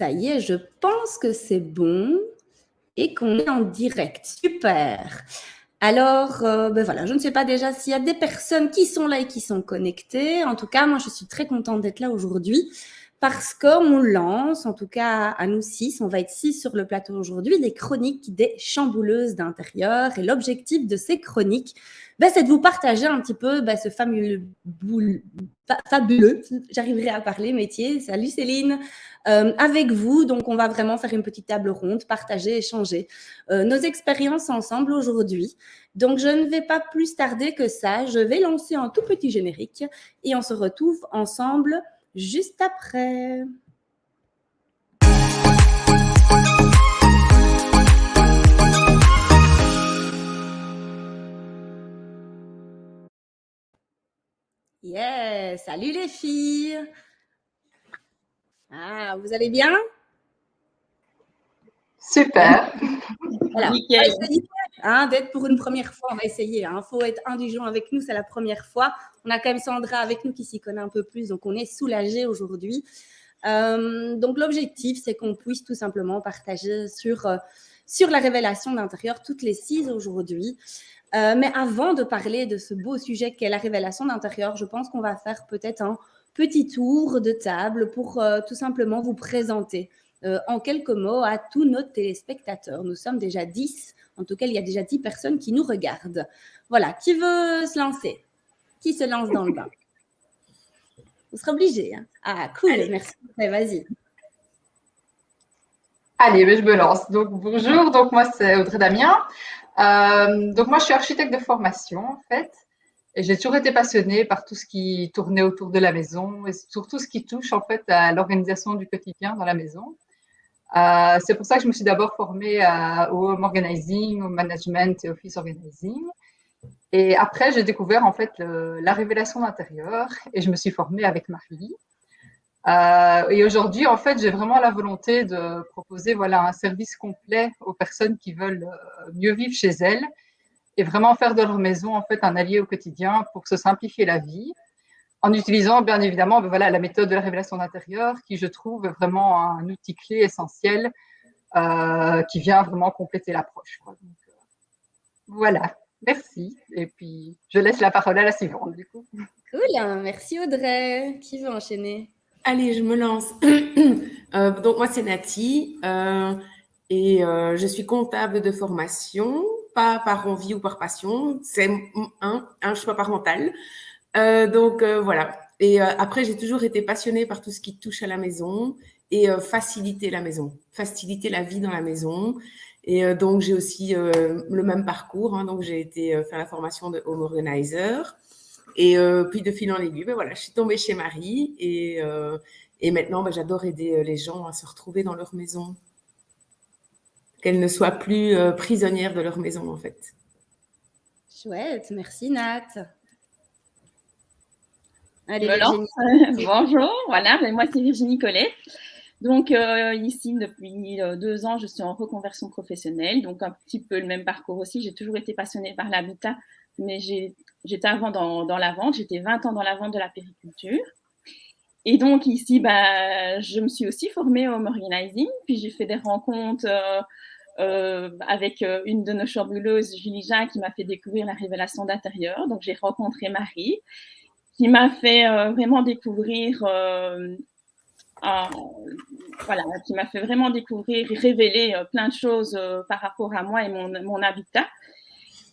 Ça y est, je pense que c'est bon et qu'on est en direct. Super. Alors, voilà, je ne sais pas déjà s'il y a des personnes qui sont là et qui sont connectées. En tout cas, moi, je suis très contente d'être là aujourd'hui parce qu'on lance, en tout cas à nous 6, on va être 6 sur le plateau aujourd'hui, des chroniques des chambouleuses d'intérieur. Et l'objectif de ces chroniques, c'est de vous partager un petit peu ce fabuleux, j'arriverai à parler, métier. Salut Céline, avec vous. Donc, on va vraiment faire une petite table ronde, partager, échanger nos expériences ensemble aujourd'hui. Donc, je ne vais pas plus tarder que ça. Je vais lancer un tout petit générique et on se retrouve ensemble juste après. Yeah, salut les filles. Ah, vous allez bien? Super. Voilà. Nickel. D'être pour une première fois, on va essayer. Il faut être indulgent avec nous, c'est la première fois. On a quand même Sandra avec nous qui s'y connaît un peu plus, donc on est soulagés aujourd'hui. Donc l'objectif, c'est qu'on puisse tout simplement partager sur la révélation d'intérieur toutes les 6 aujourd'hui. Mais avant de parler de ce beau sujet qu'est la révélation d'intérieur, je pense qu'on va faire peut-être un petit tour de table pour tout simplement vous présenter en quelques mots à tous nos téléspectateurs. Nous sommes déjà 10, en tout cas il y a déjà 10 personnes qui nous regardent. Voilà, qui veut se lancer? Qui se lance dans le bain? Vous serez obligé. Hein. Ah, cool, allez. Merci. Ouais, vas-y. Allez, je me lance. Donc, bonjour. Donc, moi, c'est Audrey Damien. Donc, moi, je suis architecte de formation, en fait. Et j'ai toujours été passionnée par tout ce qui tournait autour de la maison et surtout ce qui touche, en fait, à l'organisation du quotidien dans la maison. C'est pour ça que je me suis d'abord formée au home organizing, au management et office organizing. Et après, j'ai découvert, en fait, la révélation d'intérieur et je me suis formée avec Marie. Et aujourd'hui, en fait, j'ai vraiment la volonté de proposer un service complet aux personnes qui veulent mieux vivre chez elles et vraiment faire de leur maison en fait un allié au quotidien pour se simplifier la vie en utilisant bien évidemment la méthode de la révélation d'intérieur qui, je trouve, est vraiment un outil clé essentiel qui vient vraiment compléter l'approche. Donc, voilà, merci. Et puis, je laisse la parole à la suivante du coup. Cool, merci Audrey. Qui veut enchaîner? Allez, je me lance. Donc, moi, c'est Nati et je suis comptable de formation, pas par envie ou par passion, c'est un choix parental. Voilà. Et après, j'ai toujours été passionnée par tout ce qui touche à la maison et faciliter la maison, faciliter la vie dans la maison. Et donc, j'ai aussi le même parcours. Hein, donc, j'ai été faire la formation de home organizer. Et puis de fil en aiguille, voilà, je suis tombée chez Marie et maintenant, j'adore aider les gens à se retrouver dans leur maison, qu'elles ne soient plus prisonnières de leur maison en fait. Chouette, merci Nat. Allez, Virginie. Bonjour, voilà, moi c'est Virginie Collet. Donc ici, depuis 2 ans, je suis en reconversion professionnelle, donc un petit peu le même parcours aussi. J'ai toujours été passionnée par l'habitat, mais j'étais avant dans la vente, j'étais 20 ans dans la vente de la périculture. Et donc ici, je me suis aussi formée au home organizing, puis j'ai fait des rencontres avec une de nos chambouleuses, Julie Jean, qui m'a fait découvrir la révélation d'intérieur. Donc j'ai rencontré Marie, qui m'a fait vraiment découvrir, qui m'a fait vraiment découvrir et révéler plein de choses par rapport à moi et mon habitat.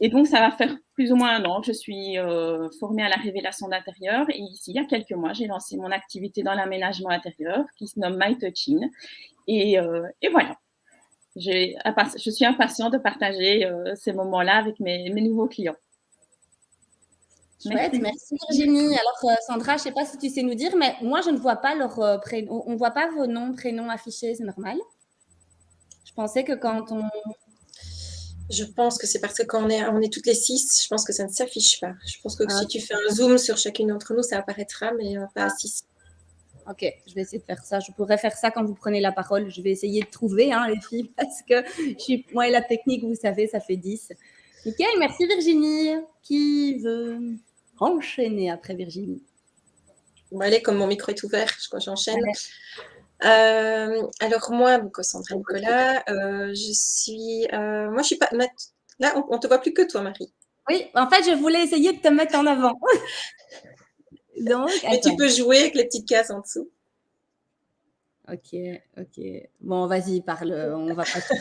Et donc, ça va faire plus ou moins 1 an que je suis formée à la révélation d'intérieur. Et ici, il y a quelques mois, j'ai lancé mon activité dans l'aménagement intérieur qui se nomme My Touchin. Et voilà, je suis impatiente de partager ces moments-là avec mes nouveaux clients. Chouette, merci Virginie. Alors Sandra, je ne sais pas si tu sais nous dire, mais moi je ne vois pas leur prénom, on ne voit pas vos noms, prénoms affichés, c'est normal? Je pensais que quand on... Je pense que c'est parce que quand on est toutes les 6, je pense que ça ne s'affiche pas. Je pense que si tu fais un zoom sur chacune d'entre nous, ça apparaîtra, mais pas à 6. Ok, je vais essayer de faire ça. Je pourrais faire ça quand vous prenez la parole. Je vais essayer de trouver, les filles, parce que moi et la technique, vous savez, ça fait 10. Nickel, merci Virginie. Qui veut enchaîner après Virginie? Bon, allez, comme mon micro est ouvert, j'enchaîne. Alors moi, donc Sandra Nicolas, je suis pas là, on te voit plus que toi, Marie. Oui, en fait, je voulais essayer de te mettre en avant. Donc, Mais tu peux jouer avec les petites cases en dessous. Ok. Bon, vas-y, parle. On va pas tout.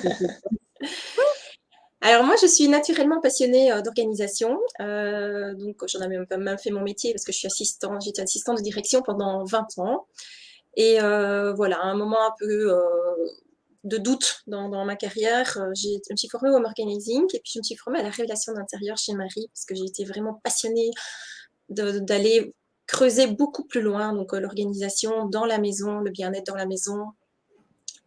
Alors moi, je suis naturellement passionnée d'organisation. Donc j'en ai même fait mon métier parce que j'étais assistante de direction pendant 20 ans. Et voilà, un moment un peu de doute dans ma carrière, je me suis formée au home organizing et puis je me suis formée à la révélation d'intérieur chez Marie parce que j'ai été vraiment passionnée d'aller creuser beaucoup plus loin, donc l'organisation dans la maison, le bien-être dans la maison.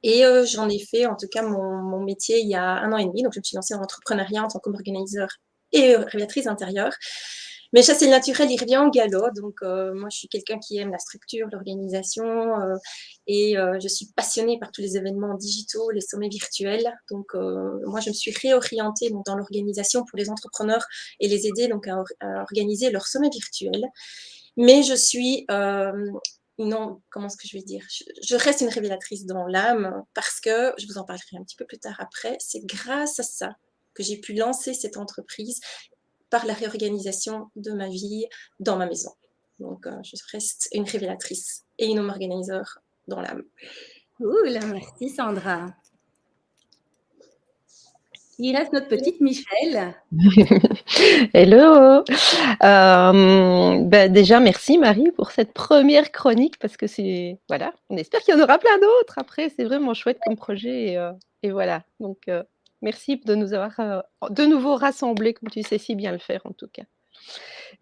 Et j'en ai fait en tout cas mon métier il y a 1 an et demi, donc je me suis lancée dans l'entrepreneuriat en tant qu'organiseur et révélatrice d'intérieur. Mais ça, c'est le naturel, il revient au galop. Donc, moi, je suis quelqu'un qui aime la structure, l'organisation, et je suis passionnée par tous les événements digitaux, les sommets virtuels. Donc, moi, je me suis réorientée dans l'organisation pour les entrepreneurs et les aider donc à organiser leurs sommets virtuels. Mais je suis non, comment est-ce que je vais dire, je reste une révélatrice dans l'âme parce que, je vous en parlerai un petit peu plus tard après, c'est grâce à ça que j'ai pu lancer cette entreprise par la réorganisation de ma vie dans ma maison. Donc, je reste une révélatrice et une home organizer dans l'âme. Cool, merci Sandra. Il reste notre petite Michel. Hello. Déjà, merci Marie pour cette première chronique parce que voilà, on espère qu'il y en aura plein d'autres. Après, c'est vraiment chouette comme projet et voilà. Donc, merci de nous avoir de nouveau rassemblés comme tu sais si bien le faire en tout cas.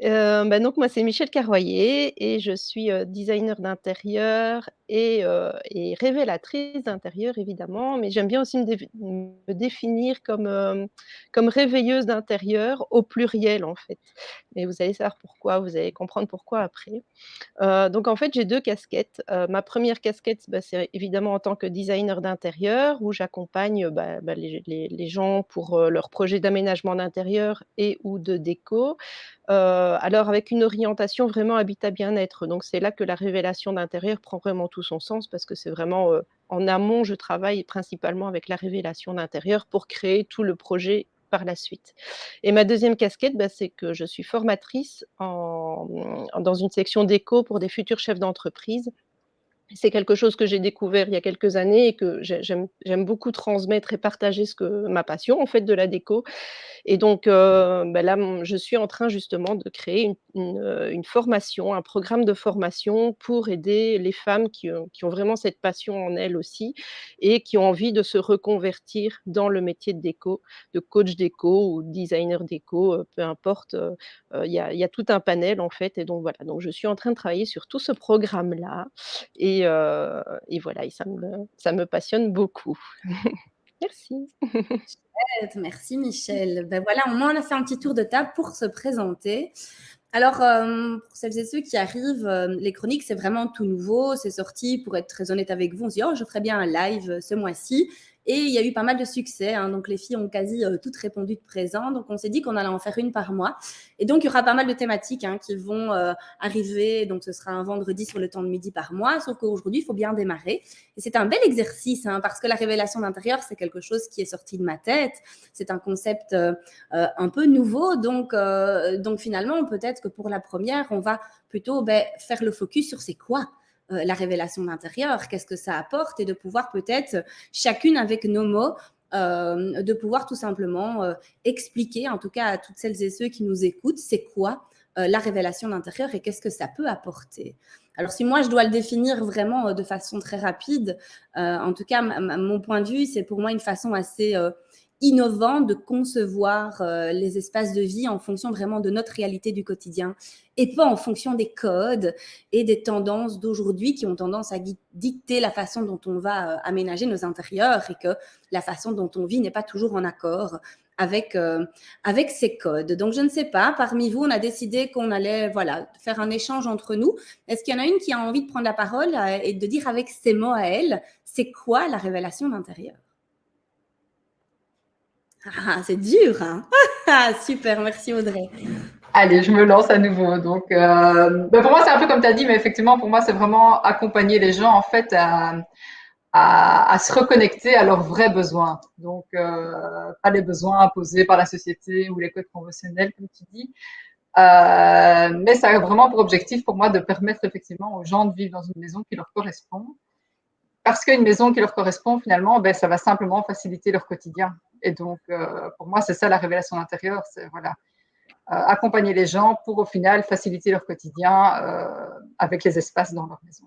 Donc moi, c'est Michel Carroyer et je suis designer d'intérieur et révélatrice d'intérieur, évidemment. Mais j'aime bien aussi me définir comme réveilleuse d'intérieur au pluriel, en fait. Et vous allez savoir pourquoi, vous allez comprendre pourquoi après. Donc en fait, j'ai 2 casquettes. Ma première casquette, c'est évidemment en tant que designer d'intérieur où j'accompagne, les gens pour, leurs projets d'aménagement d'intérieur et ou de déco. Alors avec une orientation vraiment habitat bien-être. Donc c'est là que la révélation d'intérieur prend vraiment tout son sens parce que c'est vraiment, en amont, je travaille principalement avec la révélation d'intérieur pour créer tout le projet par la suite. Et ma deuxième casquette, c'est que je suis formatrice dans une section déco pour des futurs chefs d'entreprise. C'est quelque chose que j'ai découvert il y a quelques années et que j'aime beaucoup transmettre et partager ma passion en fait de la déco. Et donc, là, je suis en train justement de créer une formation, un programme de formation pour aider les femmes qui ont vraiment cette passion en elles aussi et qui ont envie de se reconvertir dans le métier de déco, de coach déco ou designer déco, peu importe, il y a tout un panel en fait et donc voilà, donc je suis en train de travailler sur tout ce programme-là et voilà et ça me passionne beaucoup. Merci. Merci Michel. Ben voilà, au moins on a fait un petit tour de table pour se présenter. Alors, pour celles et ceux qui arrivent, les chroniques, c'est vraiment tout nouveau. C'est sorti, pour être très honnête avec vous, on se dit, oh, je ferai bien un live ce mois-ci. Et il y a eu pas mal de succès. Donc, les filles ont quasi toutes répondu de présent. Donc, on s'est dit qu'on allait en faire une par mois. Et donc, il y aura pas mal de thématiques qui vont arriver. Donc, ce sera un vendredi sur le temps de midi par mois. Sauf qu'aujourd'hui, il faut bien démarrer. Et c'est un bel exercice parce que la révélation d'intérieur, c'est quelque chose qui est sorti de ma tête. C'est un concept un peu nouveau. Donc finalement, peut-être que pour la première, on va plutôt faire le focus sur c'est quoi la révélation d'intérieur, qu'est-ce que ça apporte et de pouvoir peut-être, chacune avec nos mots, de pouvoir tout simplement expliquer, en tout cas à toutes celles et ceux qui nous écoutent, c'est quoi la révélation d'intérieur et qu'est-ce que ça peut apporter. Alors, si moi, je dois le définir vraiment de façon très rapide, en tout cas, mon point de vue, c'est pour moi une façon assez innovant de concevoir les espaces de vie en fonction vraiment de notre réalité du quotidien et pas en fonction des codes et des tendances d'aujourd'hui qui ont tendance à dicter la façon dont on va aménager nos intérieurs et que la façon dont on vit n'est pas toujours en accord avec ces codes. Donc, je ne sais pas, parmi vous, on a décidé qu'on allait faire un échange entre nous. Est-ce qu'il y en a une qui a envie de prendre la parole et de dire avec ses mots à elle, c'est quoi la révélation d'intérieur ? Ah, c'est dur, hein. Super, merci Audrey. Allez, je me lance à nouveau. Donc, pour moi, c'est un peu comme tu as dit, mais effectivement, pour moi, c'est vraiment accompagner les gens, en fait, à se reconnecter à leurs vrais besoins. Donc, pas les besoins imposés par la société ou les codes conventionnels, comme tu dis. Mais ça a vraiment pour objectif, pour moi, de permettre effectivement aux gens de vivre dans une maison qui leur correspond. Parce qu'une maison qui leur correspond, finalement, ben, ça va simplement faciliter leur quotidien. Et donc, pour moi, c'est ça la révélation d'intérieur. C'est voilà, accompagner les gens pour au final faciliter leur quotidien avec les espaces dans leur maison.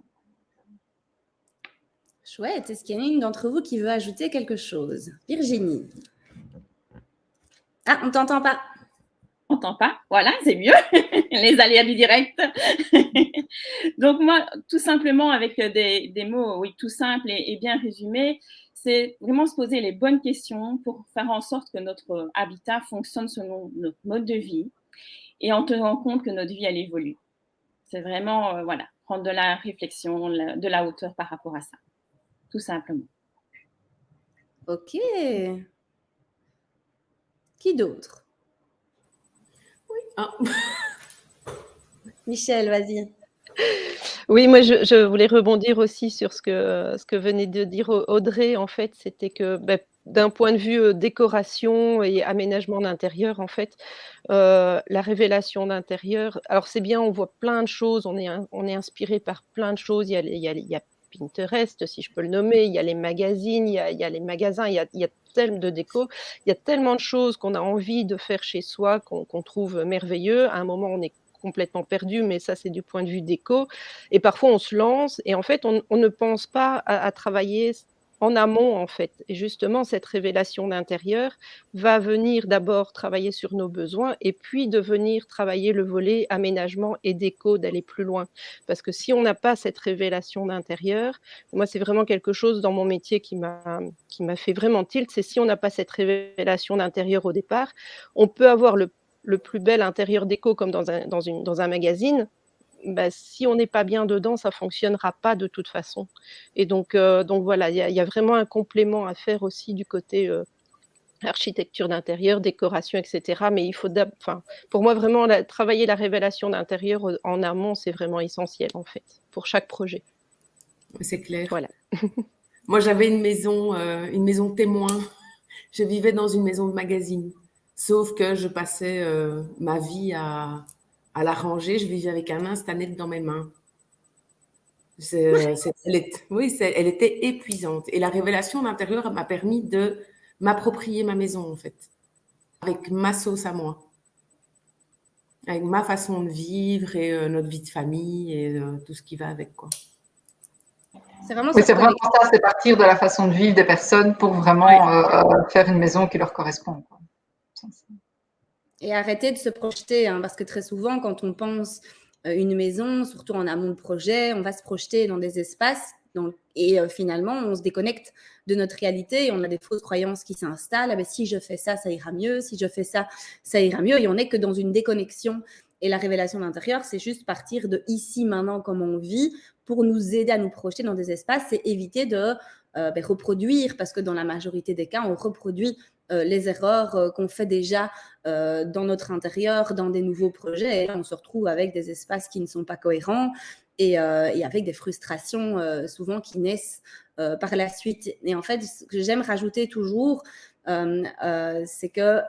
Chouette. Est-ce qu'il y en a une d'entre vous qui veut ajouter quelque chose? Virginie. Ah, on ne t'entend pas. On n'entend pas. Voilà, c'est mieux. Les aléas du direct. Donc moi, tout simplement avec des mots, oui, tout simples et bien résumés, c'est vraiment se poser les bonnes questions pour faire en sorte que notre habitat fonctionne selon notre mode de vie et en tenant compte que notre vie, elle évolue. C'est vraiment, voilà, prendre de la réflexion, de la hauteur par rapport à ça. Tout simplement. Ok. Qui d'autre? Oui. Ah. Michel, vas-y. Oui, moi, je voulais rebondir aussi sur ce que venait de dire Audrey. En fait, c'était que d'un point de vue décoration et aménagement d'intérieur, en fait, la révélation d'intérieur, alors c'est bien, on voit plein de choses, on est inspiré par plein de choses. Il y a Pinterest, si je peux le nommer, il y a les magazines, il y a les magasins, il y a tellement de déco, il y a tellement de choses qu'on a envie de faire chez soi, qu'on trouve merveilleux. À un moment, on est complètement perdu, mais ça, c'est du point de vue déco. Et parfois, on se lance et en fait, on ne pense pas à travailler en amont, en fait. Et justement, cette révélation d'intérieur va venir d'abord travailler sur nos besoins et puis de venir travailler le volet aménagement et déco, d'aller plus loin. Parce que si on n'a pas cette révélation d'intérieur, moi, c'est vraiment quelque chose dans mon métier qui m'a fait vraiment tilt, c'est si on n'a pas cette révélation d'intérieur au départ, on peut avoir le plus bel intérieur déco comme dans un magazine, si on n'est pas bien dedans, ça ne fonctionnera pas de toute façon. Et donc voilà, il y a vraiment un complément à faire aussi du côté architecture d'intérieur, décoration, etc. Mais il faut, pour moi, vraiment, travailler la révélation d'intérieur en amont, c'est vraiment essentiel, en fait, pour chaque projet. C'est clair. Voilà. Moi, j'avais une maison témoin. Je vivais dans une maison de magazine. Sauf que je passais ma vie à la ranger. Je vivais avec un instanette dans mes mains. Elle était épuisante. Et la révélation d'intérieur m'a permis de m'approprier ma maison, en fait, avec ma sauce à moi, avec ma façon de vivre et notre vie de famille et tout ce qui va avec, quoi. C'est vraiment, oui, c'est vraiment ça, c'est partir de la façon de vivre des personnes pour vraiment faire une maison qui leur correspond, quoi. Et arrêter de se projeter, hein, parce que très souvent, quand on pense une maison, surtout en amont de projet, on va se projeter dans des espaces et finalement, on se déconnecte de notre réalité et on a des fausses croyances qui s'installent. Ah ben, si je fais ça, ça ira mieux. Si je fais ça, ça ira mieux. Et on n'est que dans une déconnexion. Et la révélation d'intérieur, c'est juste partir de ici, maintenant, comme on vit, pour nous aider à nous projeter dans des espaces. C'est éviter de reproduire, parce que dans la majorité des cas, on reproduit les erreurs qu'on fait déjà dans notre intérieur, dans des nouveaux projets. Et là, on se retrouve avec des espaces qui ne sont pas cohérents et avec des frustrations souvent qui naissent par la suite. Et en fait, ce que j'aime rajouter toujours, c'est que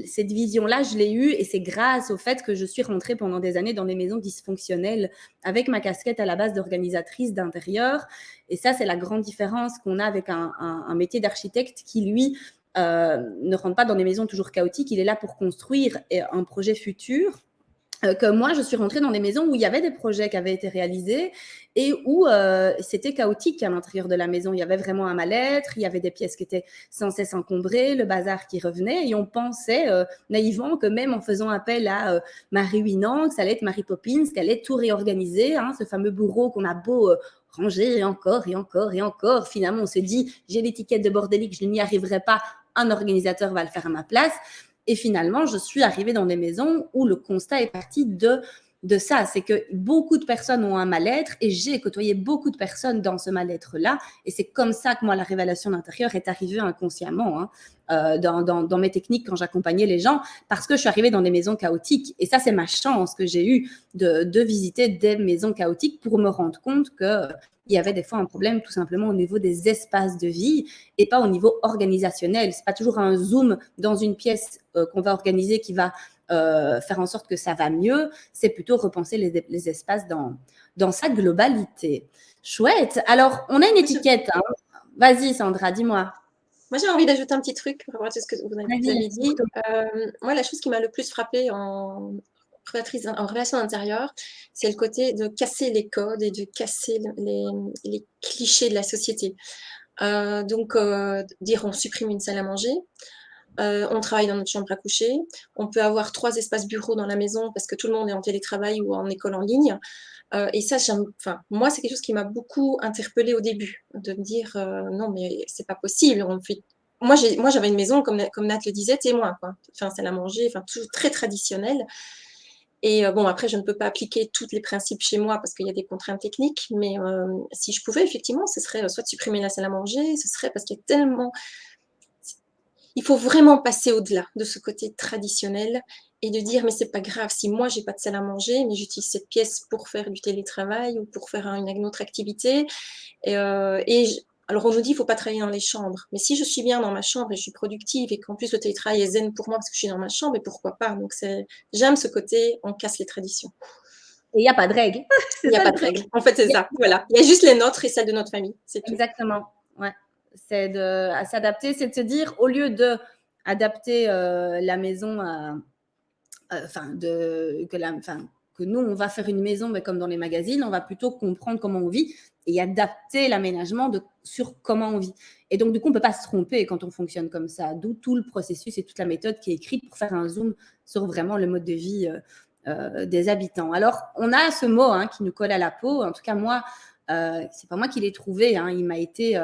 cette vision-là, je l'ai eue et c'est grâce au fait que je suis rentrée pendant des années dans des maisons dysfonctionnelles avec ma casquette à la base d'organisatrice d'intérieur. Et ça, c'est la grande différence qu'on a avec un métier d'architecte qui, lui, ne rentre pas dans des maisons toujours chaotiques. Il est là pour construire un projet futur. Que moi, je suis rentrée dans des maisons où il y avait des projets qui avaient été réalisés et où c'était chaotique à l'intérieur de la maison. Il y avait vraiment un mal-être, il y avait des pièces qui étaient sans cesse encombrées, le bazar qui revenait et on pensait naïvement que même en faisant appel à Marie Winant, que ça allait être Mary Poppins, qu'elle allait tout réorganiser, hein, ce fameux bourreau qu'on a beau ranger et encore et encore et encore. Finalement, on se dit, j'ai l'étiquette de bordélique, je n'y arriverai pas, un organisateur va le faire à ma place. Et finalement, je suis arrivée dans des maisons où le constat est parti de de ça, c'est que beaucoup de personnes ont un mal-être et j'ai côtoyé beaucoup de personnes dans ce mal-être-là et c'est comme ça que moi, la révélation d'intérieur est arrivée inconsciemment dans mes techniques quand j'accompagnais les gens parce que je suis arrivée dans des maisons chaotiques et ça, c'est ma chance que j'ai eue de visiter des maisons chaotiques pour me rendre compte que il y avait des fois un problème tout simplement au niveau des espaces de vie et pas au niveau organisationnel. C'est pas toujours un zoom dans une pièce qu'on va organiser qui va faire en sorte que ça va mieux. C'est plutôt repenser les espaces dans sa globalité. Chouette. Alors, on a une étiquette. Hein. Vas-y, Sandra, dis-moi. Moi, j'ai envie d'ajouter un petit truc par rapport à tout ce que vous avez dit. Moi, la chose qui m'a le plus frappée en relation intérieure, c'est le côté de casser les codes et de casser les clichés de la société. Dire on supprime une salle à manger, on travaille dans notre chambre à coucher, on peut avoir 3 espaces bureaux dans la maison parce que tout le monde est en télétravail ou en école en ligne. Et ça, moi, c'est quelque chose qui m'a beaucoup interpellée au début, de me dire non, mais c'est pas possible. Moi, j'avais une maison, comme Nat le disait, témoin, quoi. Enfin, salle à manger, enfin, tout très traditionnel. Et bon, après, je ne peux pas appliquer tous les principes chez moi parce qu'il y a des contraintes techniques, mais si je pouvais, effectivement, ce serait soit de supprimer la salle à manger, ce serait parce qu'il y a tellement. Il faut vraiment passer au-delà de ce côté traditionnel et de dire mais c'est pas grave si moi j'ai pas de salle à manger mais j'utilise cette pièce pour faire du télétravail ou pour faire une autre activité alors on nous dit il faut pas travailler dans les chambres mais si je suis bien dans ma chambre et je suis productive et qu'en plus le télétravail est zen pour moi parce que je suis dans ma chambre et pourquoi pas, donc j'aime ce côté on casse les traditions et il n'y a pas de règles. Il n'y a pas de règles, en fait c'est ça, voilà, il y a juste les nôtres et celles de notre famille, c'est tout. Exactement, ouais. C'est à s'adapter, c'est de se dire, au lieu d'adapter la maison que nous, on va faire une maison, mais comme dans les magazines, on va plutôt comprendre comment on vit et adapter l'aménagement sur comment on vit. Et donc, du coup, on ne peut pas se tromper quand on fonctionne comme ça, d'où tout le processus et toute la méthode qui est écrite pour faire un zoom sur vraiment le mode de vie des habitants. Alors, on a ce mot qui nous colle à la peau. En tout cas, moi, c'est pas moi qui l'ai trouvé, il m'a été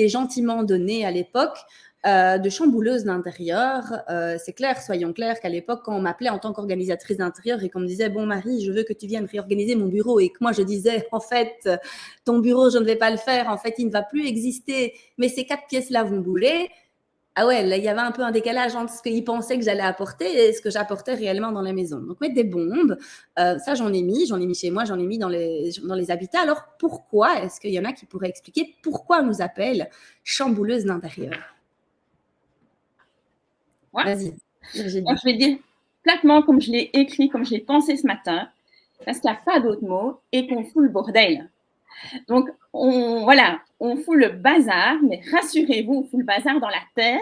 gentiment donné à l'époque, de chambouleuse d'intérieur. C'est clair, soyons clairs qu'à l'époque, quand on m'appelait en tant qu'organisatrice d'intérieur et qu'on me disait « Bon Marie, je veux que tu viennes réorganiser mon bureau » et que moi je disais « En fait, ton bureau, je ne vais pas le faire, en fait, il ne va plus exister, mais ces 4 pièces-là vont bouler », ah ouais, là, il y avait un peu un décalage entre ce qu'ils pensaient que j'allais apporter et ce que j'apportais réellement dans la maison. Donc, mettre des bombes, ça, j'en ai mis chez moi, j'en ai mis dans les habitats. Alors, pourquoi est-ce qu'il y en a qui pourraient expliquer pourquoi on nous appelle chambouleuse d'intérieur? Ouais. Vas-y, Virginie. Je vais dire platement comme je l'ai écrit, comme je l'ai pensé ce matin, parce qu'il n'y a pas d'autre mot, et qu'on fout le bordel. Donc, on fout le bazar, mais rassurez-vous, on fout le bazar dans la tête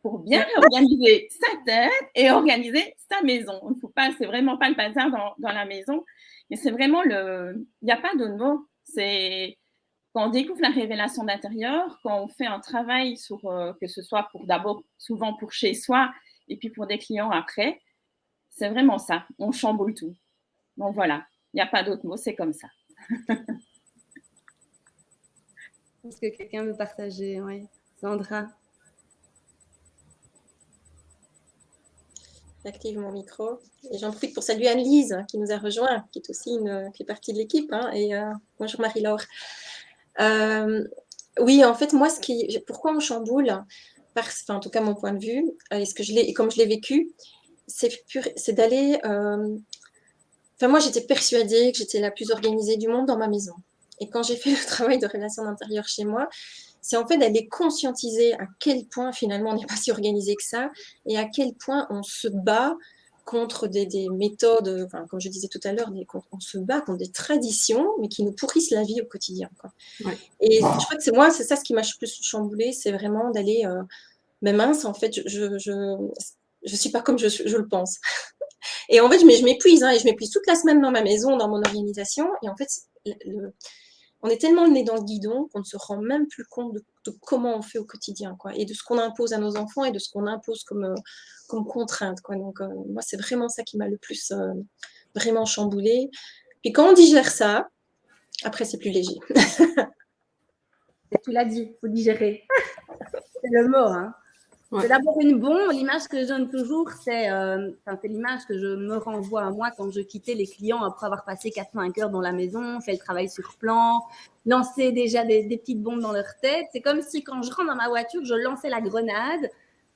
pour bien organiser sa tête et organiser sa maison. On ne fout pas, c'est vraiment pas le bazar dans la maison, mais c'est vraiment il n'y a pas d'autre mot. C'est quand on découvre la révélation d'intérieur, quand on fait un travail sur, que ce soit souvent pour chez soi et puis pour des clients après, c'est vraiment ça. On chamboule tout. Donc voilà, il n'y a pas d'autre mot, c'est comme ça. Est-ce que quelqu'un veut partager? Oui, Sandra. J'active mon micro et j'en profite pour saluer Anne-Lise qui nous a rejoint, qui est aussi qui fait partie de l'équipe. Bonjour Marie-Laure. Oui, en fait, moi, pourquoi on chamboule, en tout cas mon point de vue, et comme je l'ai vécu, c'est d'aller. Moi, j'étais persuadée que j'étais la plus organisée du monde dans ma maison. Et quand j'ai fait le travail de révélation d'intérieur chez moi, c'est en fait d'aller conscientiser à quel point finalement on n'est pas si organisé que ça et à quel point on se bat contre des méthodes, comme je disais tout à l'heure, on se bat contre des traditions, mais qui nous pourrissent la vie au quotidien, quoi. Ouais. Et je crois que c'est ça ce qui m'a le plus chamboulée, c'est vraiment d'aller, mais mince, en fait, je suis pas comme je le pense. Et en fait, je m'épuise, et je m'épuise toute la semaine dans ma maison, dans mon organisation, et en fait, on est tellement le nez dans le guidon qu'on ne se rend même plus compte de comment on fait au quotidien, quoi, et de ce qu'on impose à nos enfants et de ce qu'on impose comme contrainte, quoi. Donc, moi, c'est vraiment ça qui m'a le plus vraiment chamboulée. Puis quand on digère ça, après, c'est plus léger. Tu l'as dit, il faut digérer. C'est le mot, Ouais. C'est d'abord une bombe. L'image que je donne toujours, c'est l'image que je me renvoie à moi quand je quittais les clients après avoir passé 4-5 heures dans la maison, fait le travail sur plan, lancé déjà des petites bombes dans leur tête. C'est comme si quand je rentre dans ma voiture, je lançais la grenade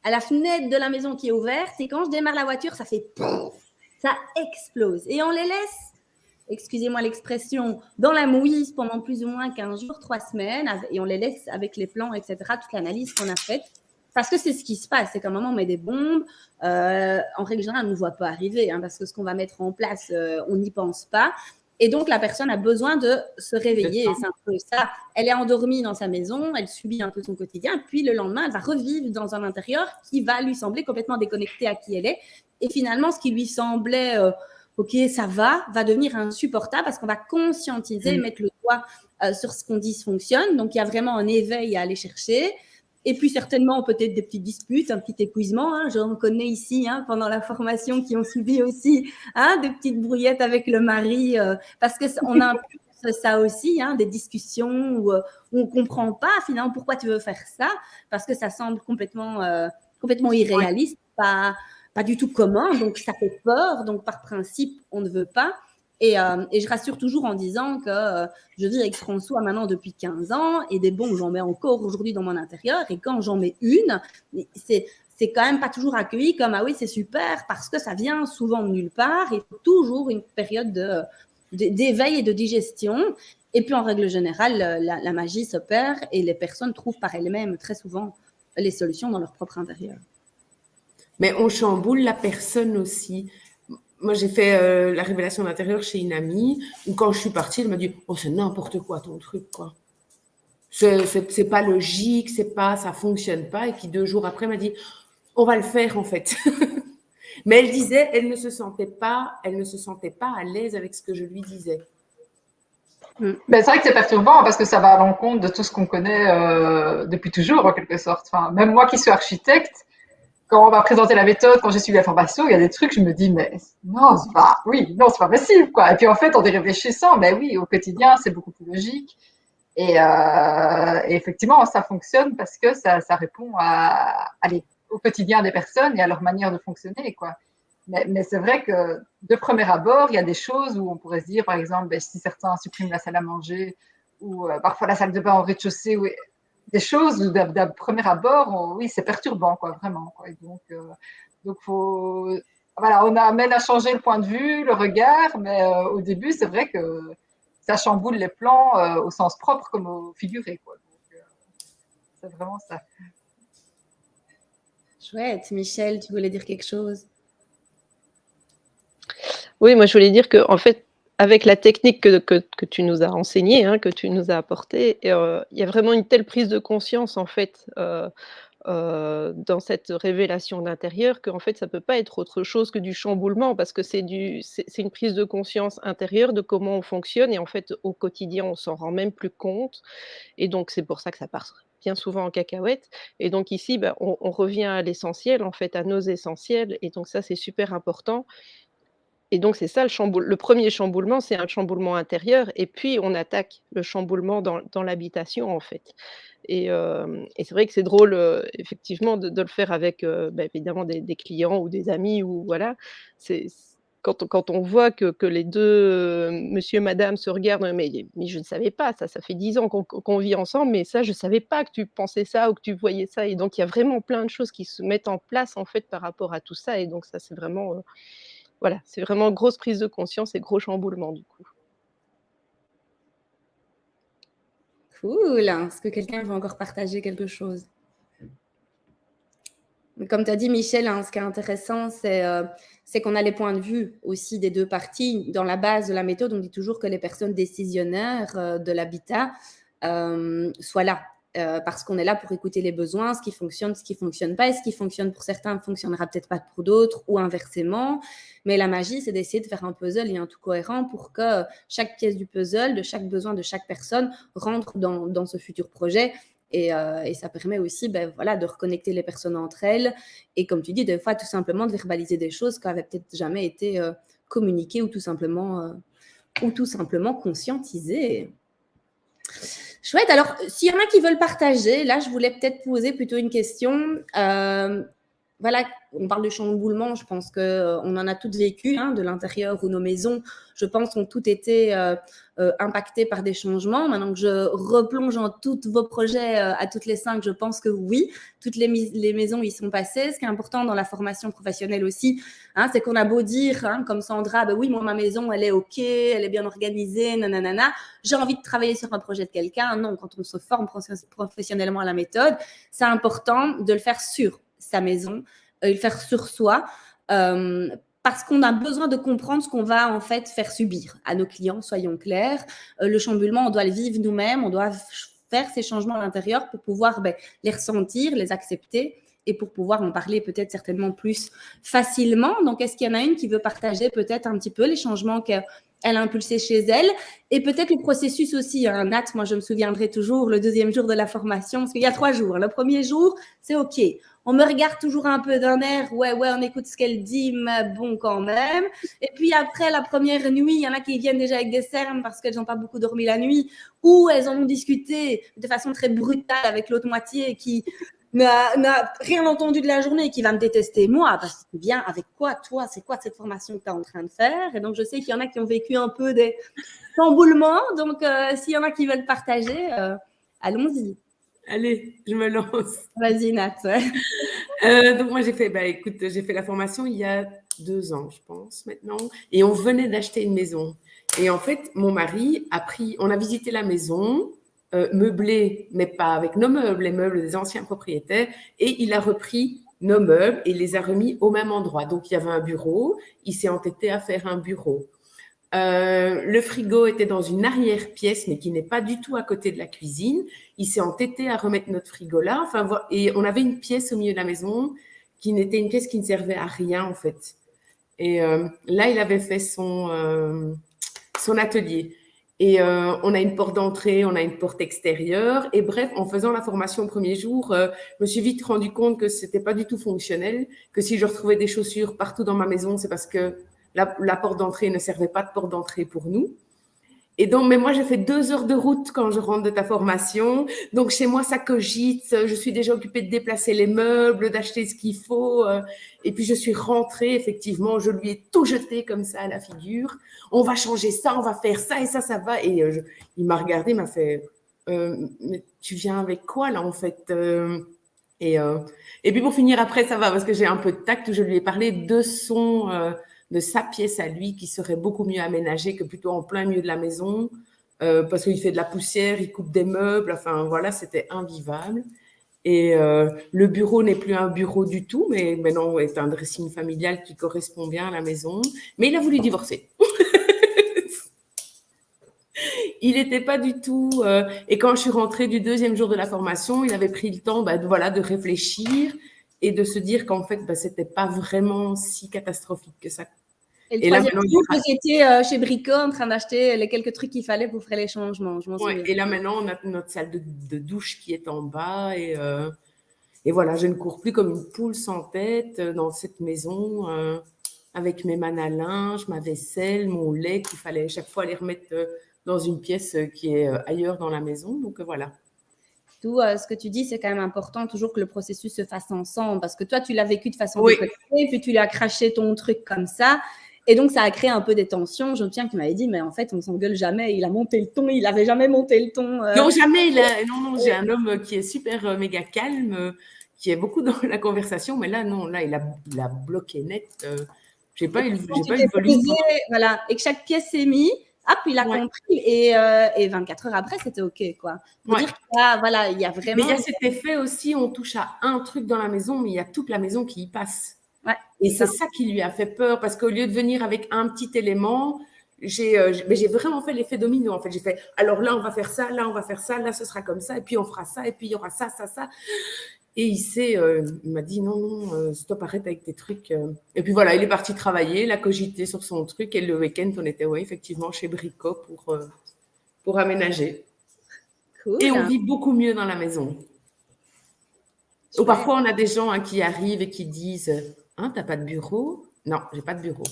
à la fenêtre de la maison qui est ouverte, et quand je démarre la voiture, ça fait pouf, ça explose. Et on les laisse, excusez-moi l'expression, dans la mouise pendant plus ou moins 15 jours, 3 semaines, et on les laisse avec les plans, etc., toute l'analyse qu'on a faite. Parce que c'est ce qui se passe, c'est qu'à un moment on met des bombes, en règle générale on ne voit pas arriver, parce que ce qu'on va mettre en place, on n'y pense pas. Et donc la personne a besoin de se réveiller, et c'est un peu ça. Elle est endormie dans sa maison, elle subit un peu son quotidien, puis le lendemain elle va revivre dans un intérieur qui va lui sembler complètement déconnecté à qui elle est. Et finalement ce qui lui semblait ok, ça va devenir insupportable parce qu'on va conscientiser, mettre le doigt sur ce qu'on dysfonctionne. Donc, il y a vraiment un éveil à aller chercher. Et puis, certainement, peut-être des petites disputes, un petit épuisement. J'en connais ici, pendant la formation, qui ont subi aussi des petites brouillettes avec le mari, parce qu'on a un peu ça aussi, des discussions où on ne comprend pas, finalement, pourquoi tu veux faire ça, parce que ça semble complètement irréaliste, pas du tout commun, donc ça fait peur, donc par principe, on ne veut pas. Et je rassure toujours en disant que je vis avec François maintenant depuis 15 ans, et des bombes, j'en mets encore aujourd'hui dans mon intérieur, et quand j'en mets une, c'est quand même pas toujours accueilli comme « ah oui, c'est super », parce que ça vient souvent de nulle part, il faut toujours une période d'éveil et de digestion. Et puis en règle générale, la magie s'opère, et les personnes trouvent par elles-mêmes très souvent les solutions dans leur propre intérieur. Mais on chamboule la personne aussi. Moi, j'ai fait la révélation d'intérieur chez une amie, où quand je suis partie, elle m'a dit « oh, c'est n'importe quoi ton truc, quoi. C'est pas logique, ça fonctionne pas. » Et puis 2 jours après, elle m'a dit « on va le faire, en fait. » Mais elle disait, elle ne se sentait pas à l'aise avec ce que je lui disais. Ben, c'est vrai que c'est perturbant parce que ça va à l'encontre de tout ce qu'on connaît depuis toujours, en quelque sorte. Enfin, même moi qui suis architecte, quand on va présenter la méthode, quand j'ai suivi la formation, il y a des trucs, je me dis, mais non, c'est pas possible, quoi. Et puis en fait, en y réfléchissant, ben oui, au quotidien, c'est beaucoup plus logique. Et effectivement, ça fonctionne parce que ça répond au quotidien des personnes et à leur manière de fonctionner, quoi. Mais c'est vrai que de premier abord, il y a des choses où on pourrait se dire, par exemple, ben, si certains suppriment la salle à manger ou parfois la salle de bain au rez-de-chaussée, oui, des choses où d'un premier abord, oui, c'est perturbant, quoi, vraiment, quoi. Et donc voilà, on amène à changer le point de vue, le regard, mais au début, c'est vrai que ça chamboule les plans au sens propre comme au figuré, quoi. Donc, c'est vraiment ça. Chouette. Michel, tu voulais dire quelque chose? Oui, moi je voulais dire qu'en fait, avec la technique que tu nous as enseignée, que tu nous as apportée, il y a vraiment une telle prise de conscience en fait dans cette révélation d'intérieur qu'en fait ça peut pas être autre chose que du chamboulement parce que c'est une prise de conscience intérieure de comment on fonctionne, et en fait au quotidien on s'en rend même plus compte, et donc c'est pour ça que ça part bien souvent en cacahuète. Et donc ici, on revient à l'essentiel, en fait, à nos essentiels, et donc ça c'est super important. Et donc c'est ça le premier chamboulement, c'est un chamboulement intérieur, et puis on attaque le chamboulement dans l'habitation, en fait. Et c'est vrai que c'est drôle, effectivement de le faire avec, évidemment des clients ou des amis, ou voilà. C'est quand on voit que les 2, monsieur et madame se regardent: «Mais je ne savais pas, ça fait 10 ans qu'on vit ensemble, mais ça je savais pas que tu pensais ça ou que tu voyais ça», et donc il y a vraiment plein de choses qui se mettent en place, en fait, par rapport à tout ça, et donc ça c'est vraiment, voilà, c'est vraiment grosse prise de conscience et gros chamboulement, du coup. Cool. Est-ce que quelqu'un veut encore partager quelque chose? Mais comme tu as dit, Michel, ce qui est intéressant, c'est qu'on a les points de vue aussi des 2 parties. Dans la base de la méthode, on dit toujours que les personnes décisionnaires de l'habitat soient là. Parce qu'on est là pour écouter les besoins, ce qui fonctionne, ce qui ne fonctionne pas, et ce qui fonctionne pour certains ne fonctionnera peut-être pas pour d'autres, ou inversement. Mais la magie, c'est d'essayer de faire un puzzle et un tout cohérent pour que chaque pièce du puzzle, de chaque besoin de chaque personne, rentre dans ce futur projet. Et ça permet aussi voilà, de reconnecter les personnes entre elles. Et comme tu dis, des fois, tout simplement de verbaliser des choses qui n'avaient peut-être jamais été communiquées ou tout simplement conscientisées. Chouette. Alors, s'il y en a qui veulent partager, là, je voulais peut-être poser plutôt une question. Voilà, on parle de chamboulement, je pense qu'on en a toutes vécu, hein, de l'intérieur où nos maisons, je pense, ont toutes été impactées par des changements. Maintenant que je replonge en tous vos projets à toutes les 5, je pense que oui, toutes les maisons y sont passées. Ce qui est important dans la formation professionnelle aussi, hein, c'est qu'on a beau dire, hein, comme Sandra, ben oui, moi, ma maison, elle est OK, elle est bien organisée, nanana, j'ai envie de travailler sur un projet de quelqu'un. Non, quand on se forme professionnellement à la méthode, c'est important de le faire sur sa maison, le faire sur soi, parce qu'on a besoin de comprendre ce qu'on va en fait faire subir à nos clients, soyons clairs. Le chamboulement, on doit le vivre nous-mêmes, on doit faire ces changements à l'intérieur pour pouvoir les ressentir, les accepter et pour pouvoir en parler peut-être certainement plus facilement. Donc, est-ce qu'il y en a une qui veut partager peut-être un petit peu les changements qu'elle a impulsés chez elle et peut-être le processus aussi, hein. Nat, moi, je me souviendrai toujours le 2e jour de la formation, parce qu'il y a 3 jours. Le 1er jour, c'est OK. On me regarde toujours un peu d'un air, ouais, on écoute ce qu'elle dit, mais bon, quand même. Et puis après, la première nuit, il y en a qui viennent déjà avec des cernes parce qu'elles n'ont pas beaucoup dormi la nuit, ou elles en ont discuté de façon très brutale avec l'autre moitié qui n'a rien entendu de la journée et qui va me détester moi, parce que bien, avec quoi, toi, c'est quoi cette formation que tu es en train de faire? Et donc, je sais qu'il y en a qui ont vécu un peu des chamboulements. Donc, s'il y en a qui veulent partager, allons-y. Allez, je me lance. Vas-y, Nat. Donc, moi, j'ai fait la formation il y a 2 ans, je pense, maintenant. Et on venait d'acheter une maison. Et en fait, mon mari on a visité la maison, meublée, mais pas avec nos meubles, les meubles des anciens propriétaires. Et il a repris nos meubles et les a remis au même endroit. Donc, il y avait un bureau. Il s'est entêté à faire un bureau. Le frigo était dans une arrière-pièce, mais qui n'est pas du tout à côté de la cuisine. Il s'est entêté à remettre notre frigo là. Et on avait une pièce au milieu de la maison qui n'était une pièce qui ne servait à rien, en fait. Et là, il avait fait son atelier. Et on a une porte d'entrée, on a une porte extérieure. Et bref, en faisant la formation au 1er jour, je me suis vite rendu compte que c'était pas du tout fonctionnel, que si je retrouvais des chaussures partout dans ma maison, c'est parce que la porte d'entrée ne servait pas de porte d'entrée pour nous. Et donc, mais moi, j'ai fait 2 heures de route quand je rentre de ta formation. Donc, chez moi, ça cogite. Je suis déjà occupée de déplacer les meubles, d'acheter ce qu'il faut. Et puis, je suis rentrée, effectivement. Je lui ai tout jeté comme ça à la figure. On va changer ça, on va faire ça et ça va. Et il m'a regardé, il m'a fait mais tu viens avec quoi, là, en fait Et puis, pour finir, après, ça va, parce que j'ai un peu de tact. Je lui ai parlé de de sa pièce à lui qui serait beaucoup mieux aménagée que plutôt en plein milieu de la maison parce qu'il fait de la poussière, il coupe des meubles, enfin voilà, c'était invivable. Et le bureau n'est plus un bureau du tout, mais maintenant c'est un dressing familial qui correspond bien à la maison. Mais il a voulu divorcer. Il n'était pas du tout… et quand je suis rentrée du 2e jour de la formation, il avait pris le temps de réfléchir et de se dire qu'en fait, ce n'était pas vraiment si catastrophique que ça. Et le 3e jour, vous étiez chez Brico en train d'acheter les quelques trucs qu'il fallait pour faire les changements. Je m'en souviens. Et là, maintenant, on a notre salle de douche qui est en bas. Et voilà, je ne cours plus comme une poule sans tête dans cette maison avec mes mannes à linge, ma vaisselle, mon lait qu'il fallait chaque fois aller remettre dans une pièce qui est ailleurs dans la maison. Donc, voilà. Tout ce que tu dis, c'est quand même important toujours que le processus se fasse ensemble parce que toi, tu l'as vécu de façon déconnectée, puis tu lui as craché ton truc comme ça. Et donc, ça a créé un peu des tensions. Je me souviens que tu m'avais dit, mais en fait, on ne s'engueule jamais. Il a monté le ton, il n'avait jamais monté le ton. Non, jamais. Non, j'ai un homme qui est super méga calme, qui est beaucoup dans la conversation. Mais là, non, là, il a bloqué net. Je n'ai pas eu le volume. Voilà. Et que chaque pièce s'est mise. Ah, puis il a compris. Et 24 heures après, c'était OK, quoi. Pour dire qu'il y a vraiment… Mais il y a cet effet aussi, on touche à un truc dans la maison, mais il y a toute la maison qui y passe. Ouais, et c'est ça qui lui a fait peur, parce qu'au lieu de venir avec un petit élément, j'ai vraiment fait l'effet domino. En fait, j'ai fait, alors là, on va faire ça, là, on va faire ça, là, ce sera comme ça, et puis on fera ça, et puis il y aura ça. Et il m'a dit, non, stop, arrête avec tes trucs. Et puis voilà, il est parti travailler, il a cogité sur son truc, et le week-end, on était, effectivement, chez Brico pour aménager. Cool. Et on vit beaucoup mieux dans la maison. Ou parfois, on a des gens qui arrivent et qui disent, t'as pas de bureau? Non, j'ai pas de bureau.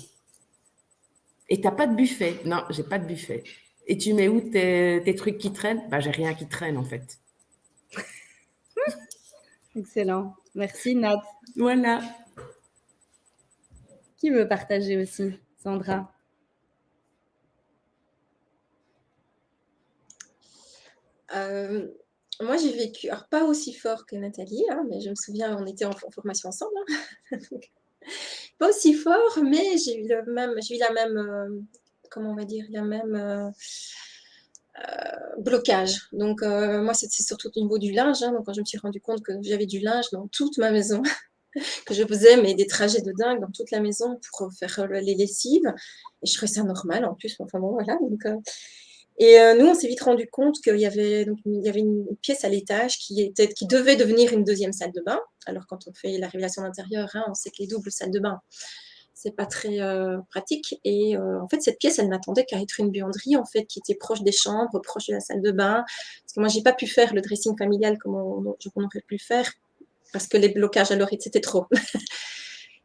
Et t'as pas de buffet? Non, j'ai pas de buffet. Et tu mets où tes trucs qui traînent? J'ai rien qui traîne en fait. Excellent. Merci, Nat. Voilà. Qui veut partager aussi? Sandra. Moi, j'ai vécu, alors pas aussi fort que Nathalie, hein, mais je me souviens, on était en formation ensemble. Hein. Pas aussi fort, mais j'ai eu la même, comment on va dire, la même blocage. Donc, moi, c'est surtout au niveau du linge. Hein, donc, quand je me suis rendu compte que j'avais du linge dans toute ma maison, que je faisais mais des trajets de dingue dans toute la maison pour faire les lessives, et je trouvais ça normal en plus. Enfin bon, voilà. Donc, nous, on s'est vite rendu compte qu'il y avait une pièce à l'étage qui devait devenir une deuxième salle de bain. Alors, quand on fait la révélation d'intérieur, hein, on sait que les doubles salles de bain, c'est pas très pratique. Et en fait, cette pièce, elle n'attendait qu'à être une buanderie, en fait, qui était proche des chambres, proche de la salle de bain. Parce que moi, j'ai pas pu faire le dressing familial comme on aurait pu le faire, parce que les blocages, alors, c'était trop.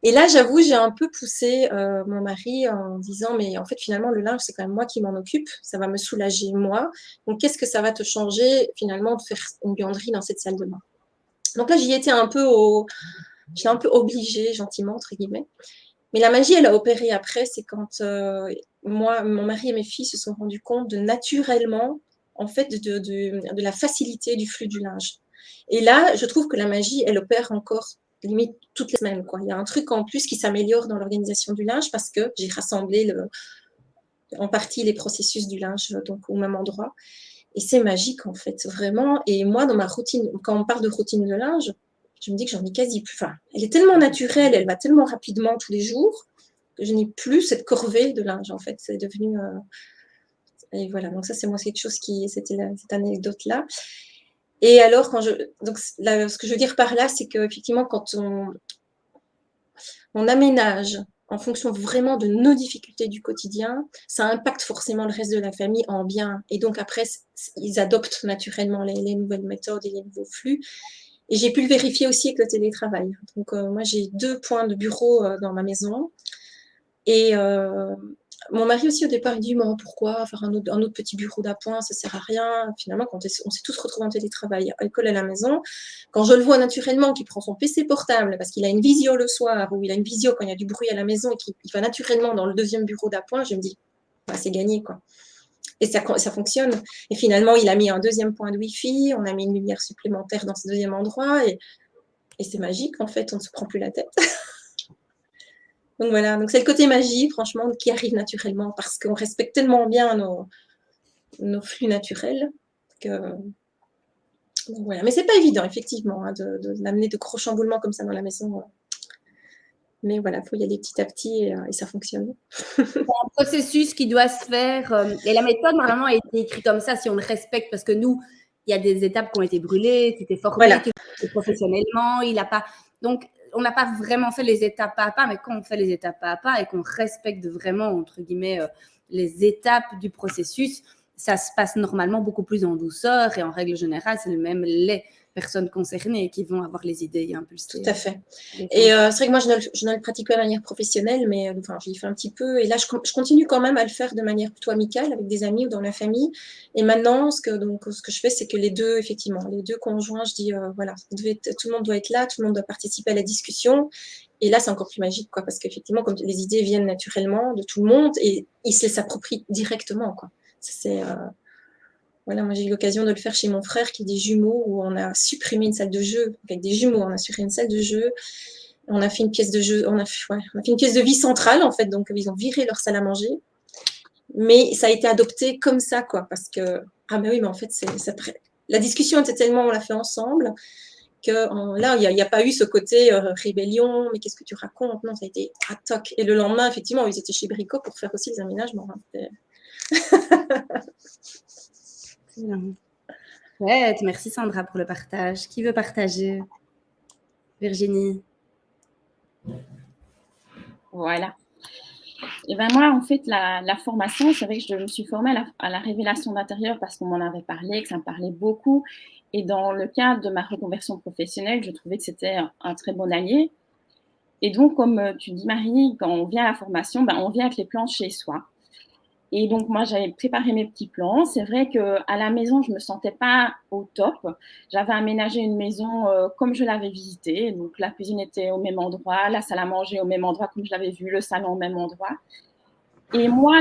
Et là, j'avoue, j'ai un peu poussé mon mari en disant, mais en fait, finalement, le linge, c'est quand même moi qui m'en occupe. Ça va me soulager, moi. Donc, qu'est-ce que ça va te changer, finalement, de faire une buanderie dans cette salle de bain? Donc là, j'y étais un peu obligée, gentiment, entre guillemets. Mais la magie, elle a opéré après. C'est quand moi, mon mari et mes filles se sont rendus compte de naturellement, en fait, de la facilité du flux du linge. Et là, je trouve que la magie, elle opère encore limite toutes les semaines, quoi. Il y a un truc en plus qui s'améliore dans l'organisation du linge parce que j'ai rassemblé en partie les processus du linge donc au même endroit. Et c'est magique, en fait, vraiment. Et moi, dans ma routine, quand on parle de routine de linge, je me dis que j'en ai quasi plus. Enfin, elle est tellement naturelle, elle va tellement rapidement tous les jours que je n'ai plus cette corvée de linge, en fait. C'est devenu... Et voilà, donc ça, c'est moi, c'est quelque chose qui... C'était cette anecdote-là. Et alors, donc, là, ce que je veux dire par là, c'est qu'effectivement, quand on aménage en fonction vraiment de nos difficultés du quotidien, ça impacte forcément le reste de la famille en bien. Et donc après, ils adoptent naturellement les nouvelles méthodes et les nouveaux flux. Et j'ai pu le vérifier aussi avec le télétravail. Donc moi, j'ai 2 points de bureau dans ma maison. Et mon mari aussi, au départ, il dit, mais pourquoi faire un autre petit bureau d'appoint, ça sert à rien. Finalement, quand on s'est tous retrouvés en télétravail, à l'école, à la maison, quand je le vois naturellement, qu'il prend son PC portable, parce qu'il a une visio le soir, ou il a une visio quand il y a du bruit à la maison, et qu'il va naturellement dans le deuxième bureau d'appoint, je me dis, c'est gagné, quoi. Et ça fonctionne. Et finalement, il a mis un deuxième point de Wi-Fi, on a mis une lumière supplémentaire dans ce deuxième endroit, et c'est magique, en fait, on ne se prend plus la tête. Donc voilà, donc c'est le côté magie, franchement, qui arrive naturellement parce qu'on respecte tellement bien nos flux naturels que... Donc voilà. Mais c'est pas évident, effectivement, hein, d'amener de gros chamboulements comme ça dans la maison. Mais voilà, il faut y aller petit à petit et ça fonctionne. C'est un processus qui doit se faire. Et la méthode, normalement, a été écrite comme ça si on le respecte parce que nous, il y a des étapes qui ont été brûlées, c'était formé, Voilà. professionnellement, il n'a pas... Donc, on n'a pas vraiment fait les étapes pas à pas, mais quand on fait les étapes pas à pas et qu'on respecte vraiment, entre guillemets, les étapes du processus, ça se passe normalement beaucoup plus en douceur et en règle générale, c'est même les personnes concernées qui vont avoir les idées impulsées. Tout à fait. Et c'est vrai que moi, je ne le pratique pas de manière professionnelle, mais enfin, j'y fais un petit peu. Et là, je continue quand même à le faire de manière plutôt amicale avec des amis ou dans la famille. Et maintenant, ce que je fais, c'est que les deux conjoints, je dis, voilà, tout le monde doit être là, tout le monde doit participer à la discussion. Et là, c'est encore plus magique, quoi, parce qu'effectivement, comme les idées viennent naturellement de tout le monde et ils se les s'approprient directement, quoi. Voilà, moi j'ai eu l'occasion de le faire chez mon frère qui a des jumeaux où on a supprimé une salle de jeu. Avec des jumeaux, on a supprimé une salle de jeu. On a fait une pièce de jeu, on a fait une pièce de vie centrale en fait, donc ils ont viré leur salle à manger. Mais ça a été adopté comme ça, quoi, parce que, ah ben oui, mais en fait, la discussion était tellement, on l'a fait ensemble, que là, il n'y a pas eu ce côté rébellion, mais qu'est-ce que tu racontes? Non, ça a été à toc. Et le lendemain, effectivement, ils étaient chez Brico pour faire aussi les aménagements. Ouais, merci Sandra pour le partage. Qui veut partager? Virginie. Voilà. Et ben moi, en fait, la formation, c'est vrai que je me suis formée à la révélation d'intérieur parce qu'on m'en avait parlé, que ça me parlait beaucoup. Et dans le cadre de ma reconversion professionnelle, je trouvais que c'était un très bon allié. Et donc, comme tu dis, Marie, quand on vient à la formation, on vient avec les plans chez soi. Et donc, moi, j'avais préparé mes petits plans. C'est vrai qu'à la maison, je ne me sentais pas au top. J'avais aménagé une maison comme je l'avais visitée. Donc, la cuisine était au même endroit, la salle à manger au même endroit comme je l'avais vu, le salon au même endroit. Et moi,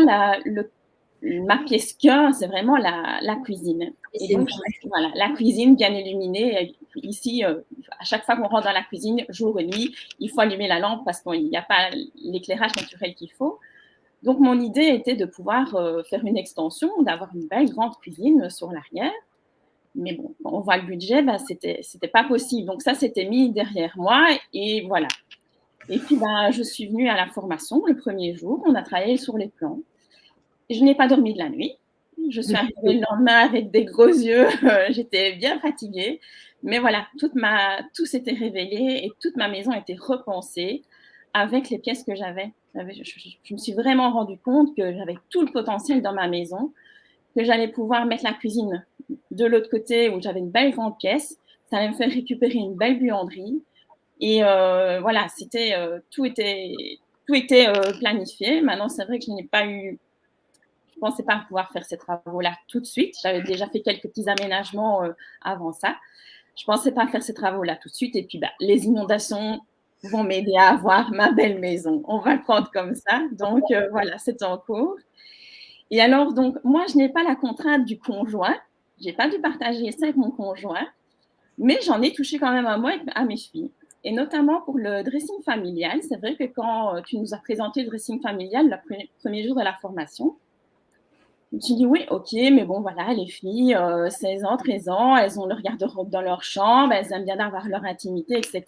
ma pièce cœur, c'est vraiment la cuisine. Et donc, voilà, la cuisine bien illuminée. Ici, à chaque fois qu'on rentre dans la cuisine, jour et nuit, il faut allumer la lampe parce qu'il n'y a pas l'éclairage naturel qu'il faut. Donc, mon idée était de pouvoir faire une extension, d'avoir une belle grande cuisine sur l'arrière. Mais bon, quand on voit le budget, c'était pas possible. Donc, ça, c'était mis derrière moi et voilà. Et puis, je suis venue à la formation le premier jour. On a travaillé sur les plans. Je n'ai pas dormi de la nuit. Je suis arrivée le lendemain avec des gros yeux. J'étais bien fatiguée. Mais voilà, tout s'était révélé et toute ma maison était repensée avec les pièces que j'avais. Je me suis vraiment rendu compte que j'avais tout le potentiel dans ma maison, que j'allais pouvoir mettre la cuisine de l'autre côté où j'avais une belle grande pièce. Ça allait me faire récupérer une belle buanderie. Et voilà, tout était planifié. Maintenant, c'est vrai que je ne pensais pas pouvoir faire ces travaux-là tout de suite. J'avais déjà fait quelques petits aménagements avant ça. Je ne pensais pas faire ces travaux-là tout de suite. Et puis, les inondations vont m'aider à avoir ma belle maison. On va le prendre comme ça. Donc, voilà, c'est en cours. Et alors, donc, moi, je n'ai pas la contrainte du conjoint. Je n'ai pas dû partager ça avec mon conjoint. Mais j'en ai touché quand même un mot à mes filles. Et notamment pour le dressing familial. C'est vrai que quand tu nous as présenté le dressing familial le premier jour de la formation, je me suis dit, oui, ok, mais bon, voilà, les filles, 16 ans, 13 ans, elles ont leur garde-robe dans leur chambre, elles aiment bien avoir leur intimité, etc.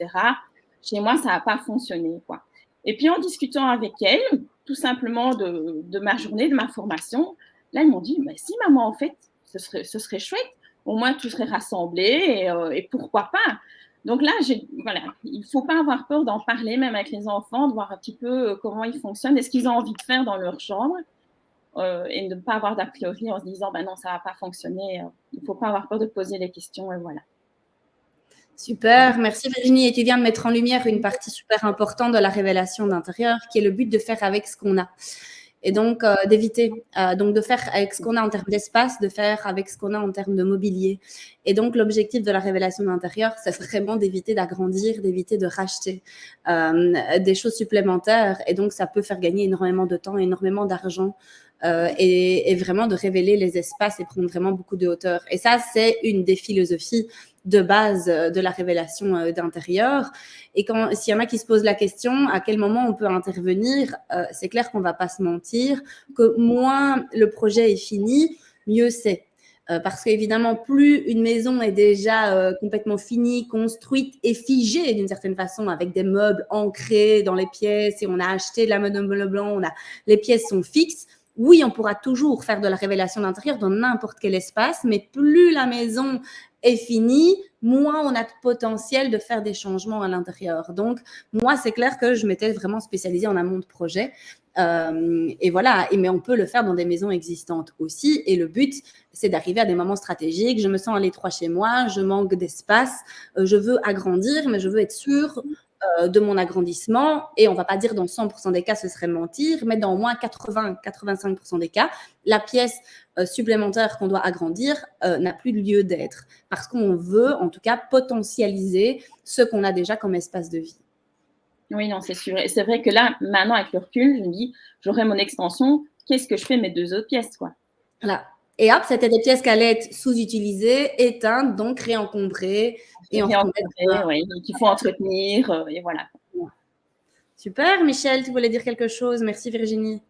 Chez moi, ça n'a pas fonctionné, quoi. Et puis, en discutant avec elles, tout simplement de ma journée, de ma formation, là, elles m'ont dit, si, maman, en fait, ce serait chouette. Au moins, tout serait rassemblé et pourquoi pas. Donc là, voilà, il ne faut pas avoir peur d'en parler, même avec les enfants, de voir un petit peu comment ils fonctionnent et ce qu'ils ont envie de faire dans leur chambre. Et de ne pas avoir d'a priori en se disant non, ça ne va pas fonctionner. Il ne faut pas avoir peur de poser les questions et voilà. Super, merci Virginie. Et tu viens de mettre en lumière une partie super importante de la révélation d'intérieur, qui est le but de faire avec ce qu'on a. Et donc, d'éviter, donc de faire avec ce qu'on a en termes d'espace, de faire avec ce qu'on a en termes de mobilier. Et donc, l'objectif de la révélation d'intérieur, c'est vraiment d'éviter d'agrandir, d'éviter de racheter des choses supplémentaires. Et donc, ça peut faire gagner énormément de temps, énormément d'argent. Et vraiment de révéler les espaces et prendre vraiment beaucoup de hauteur. Et ça, c'est une des philosophies de base de la révélation d'intérieur. Et s'il y en a qui se posent la question, à quel moment on peut intervenir, c'est clair qu'on ne va pas se mentir, que moins le projet est fini, mieux c'est. Parce qu'évidemment, plus une maison est déjà complètement finie, construite et figée d'une certaine façon, avec des meubles ancrés dans les pièces, et on a acheté de la meuble blanc, les pièces sont fixes. Oui, on pourra toujours faire de la révélation d'intérieur dans n'importe quel espace, mais plus la maison est finie, moins on a de potentiel de faire des changements à l'intérieur. Donc, moi, c'est clair que je m'étais vraiment spécialisée en amont de projet. Et voilà, mais on peut le faire dans des maisons existantes aussi. Et le but, c'est d'arriver à des moments stratégiques. Je me sens à l'étroit chez moi, je manque d'espace, je veux agrandir, mais je veux être sûre de mon agrandissement. Et on ne va pas dire dans 100% des cas, ce serait mentir, mais dans au moins 80-85% des cas, la pièce supplémentaire qu'on doit agrandir n'a plus lieu d'être. Parce qu'on veut, en tout cas, potentialiser ce qu'on a déjà comme espace de vie. Oui, non, c'est sûr. Et c'est vrai que là, maintenant, avec le recul, je me dis, j'aurai mon extension, qu'est-ce que je fais mes 2 autres pièces, quoi. Voilà. Et hop, c'était des pièces qui allaient être sous-utilisées, éteintes, donc réencombrées. Et qu'il faut entretenir, et voilà. Super, Michel, tu voulais dire quelque chose? Merci Virginie.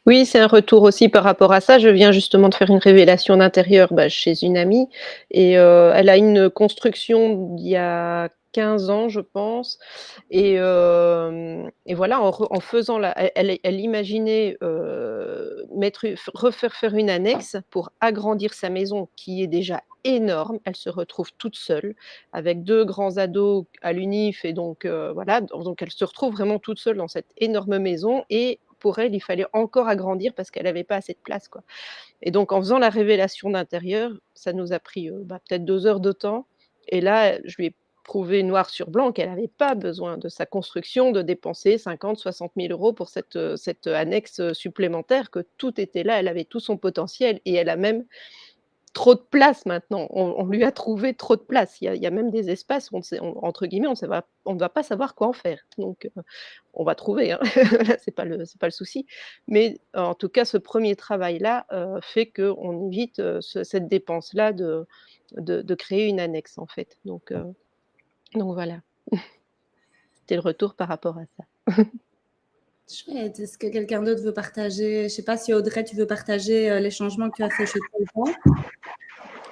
Oui, c'est un retour aussi par rapport à ça. Je viens justement de faire une révélation d'intérieur chez une amie et elle a une construction d'il y a 15 ans, je pense. Et voilà, en faisant elle imaginait refaire faire une annexe pour agrandir sa maison qui est déjà énorme. Elle se retrouve toute seule avec 2 grands ados à l'UNIF et donc voilà, donc elle se retrouve vraiment toute seule dans cette énorme maison et pour elle, il fallait encore agrandir parce qu'elle n'avait pas assez de place, quoi. Et donc en faisant la révélation d'intérieur, ça nous a pris, peut-être 2 heures de temps et là, je lui ai prouvé noir sur blanc qu'elle n'avait pas besoin de sa construction, de dépenser 50 000 – 60 000 € pour cette annexe supplémentaire, que tout était là, elle avait tout son potentiel et elle a même trop de place maintenant. On lui a trouvé trop de place. Il y a même des espaces où entre guillemets, on ne va pas savoir quoi en faire. Donc on va trouver, hein. Là, c'est pas le souci. Mais en tout cas, ce premier travail-là, fait qu'on évite, cette dépense-là de créer une annexe, en fait. Donc voilà. C'était le retour par rapport à ça. Chouette. Est-ce que quelqu'un d'autre veut partager? Je ne sais pas si Audrey, tu veux partager les changements que tu as fait chez toi?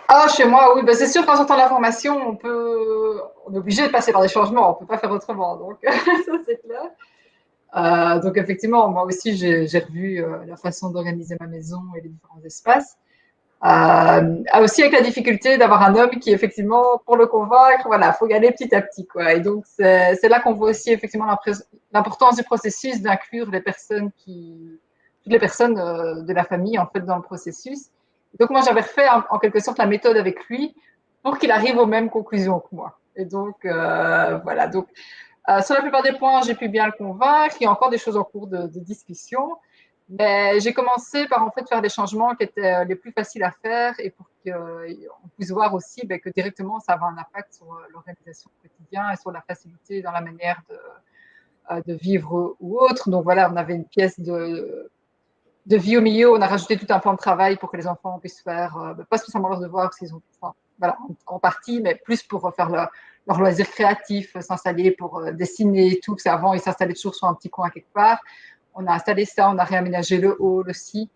Ah, chez moi, oui, c'est sûr, quand on entend la formation, on est obligé de passer par des changements, on ne peut pas faire autrement, donc ça c'est clair. Donc effectivement, moi aussi, j'ai revu la façon d'organiser ma maison et les différents espaces. Aussi avec la difficulté d'avoir un homme qui, effectivement, pour le convaincre, voilà, faut y aller petit à petit, quoi. Et donc, c'est là qu'on voit aussi, effectivement, l'importance du processus d'inclure toutes les personnes de la famille, en fait, dans le processus. Donc, moi, j'avais refait, en quelque sorte, la méthode avec lui pour qu'il arrive aux mêmes conclusions que moi. Et donc, voilà. Donc, sur la plupart des points, j'ai pu bien le convaincre. Il y a encore des choses en cours de discussion. Mais j'ai commencé par en fait faire des changements qui étaient les plus faciles à faire et pour qu'on puisse voir aussi que directement ça avait un impact sur l'organisation du quotidien et sur la facilité dans la manière de vivre ou autre. Donc voilà, on avait une pièce de vie au milieu, on a rajouté tout un plan de travail pour que les enfants puissent faire, pas spécialement leurs devoirs, parce qu'ils ont, enfin, voilà, en partie, mais plus pour faire leur loisir créatif, s'installer pour dessiner et tout, parce qu'avant ils s'installaient toujours sur un petit coin quelque part. On a installé ça, on a réaménagé le hall aussi.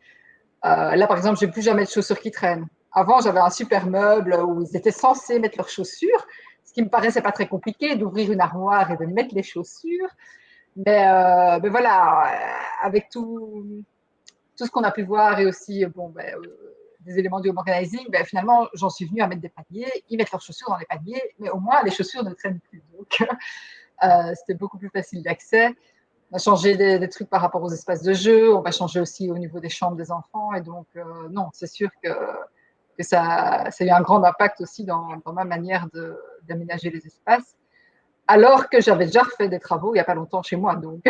Là, par exemple, je n'ai plus jamais de chaussures qui traînent. Avant, j'avais un super meuble où ils étaient censés mettre leurs chaussures, ce qui me paraissait pas très compliqué, d'ouvrir une armoire et de mettre les chaussures. Mais voilà, avec tout ce qu'on a pu voir et aussi des éléments du home organizing, finalement, j'en suis venue à mettre des paniers. Ils mettent leurs chaussures dans les paniers, mais au moins, les chaussures ne traînent plus. Donc, c'était beaucoup plus facile d'accès. On a changé des trucs par rapport aux espaces de jeu, on va changer aussi au niveau des chambres des enfants. Et donc, non, c'est sûr que ça a eu un grand impact aussi dans ma manière d'aménager les espaces. Alors que j'avais déjà refait des travaux il n'y a pas longtemps chez moi. Donc.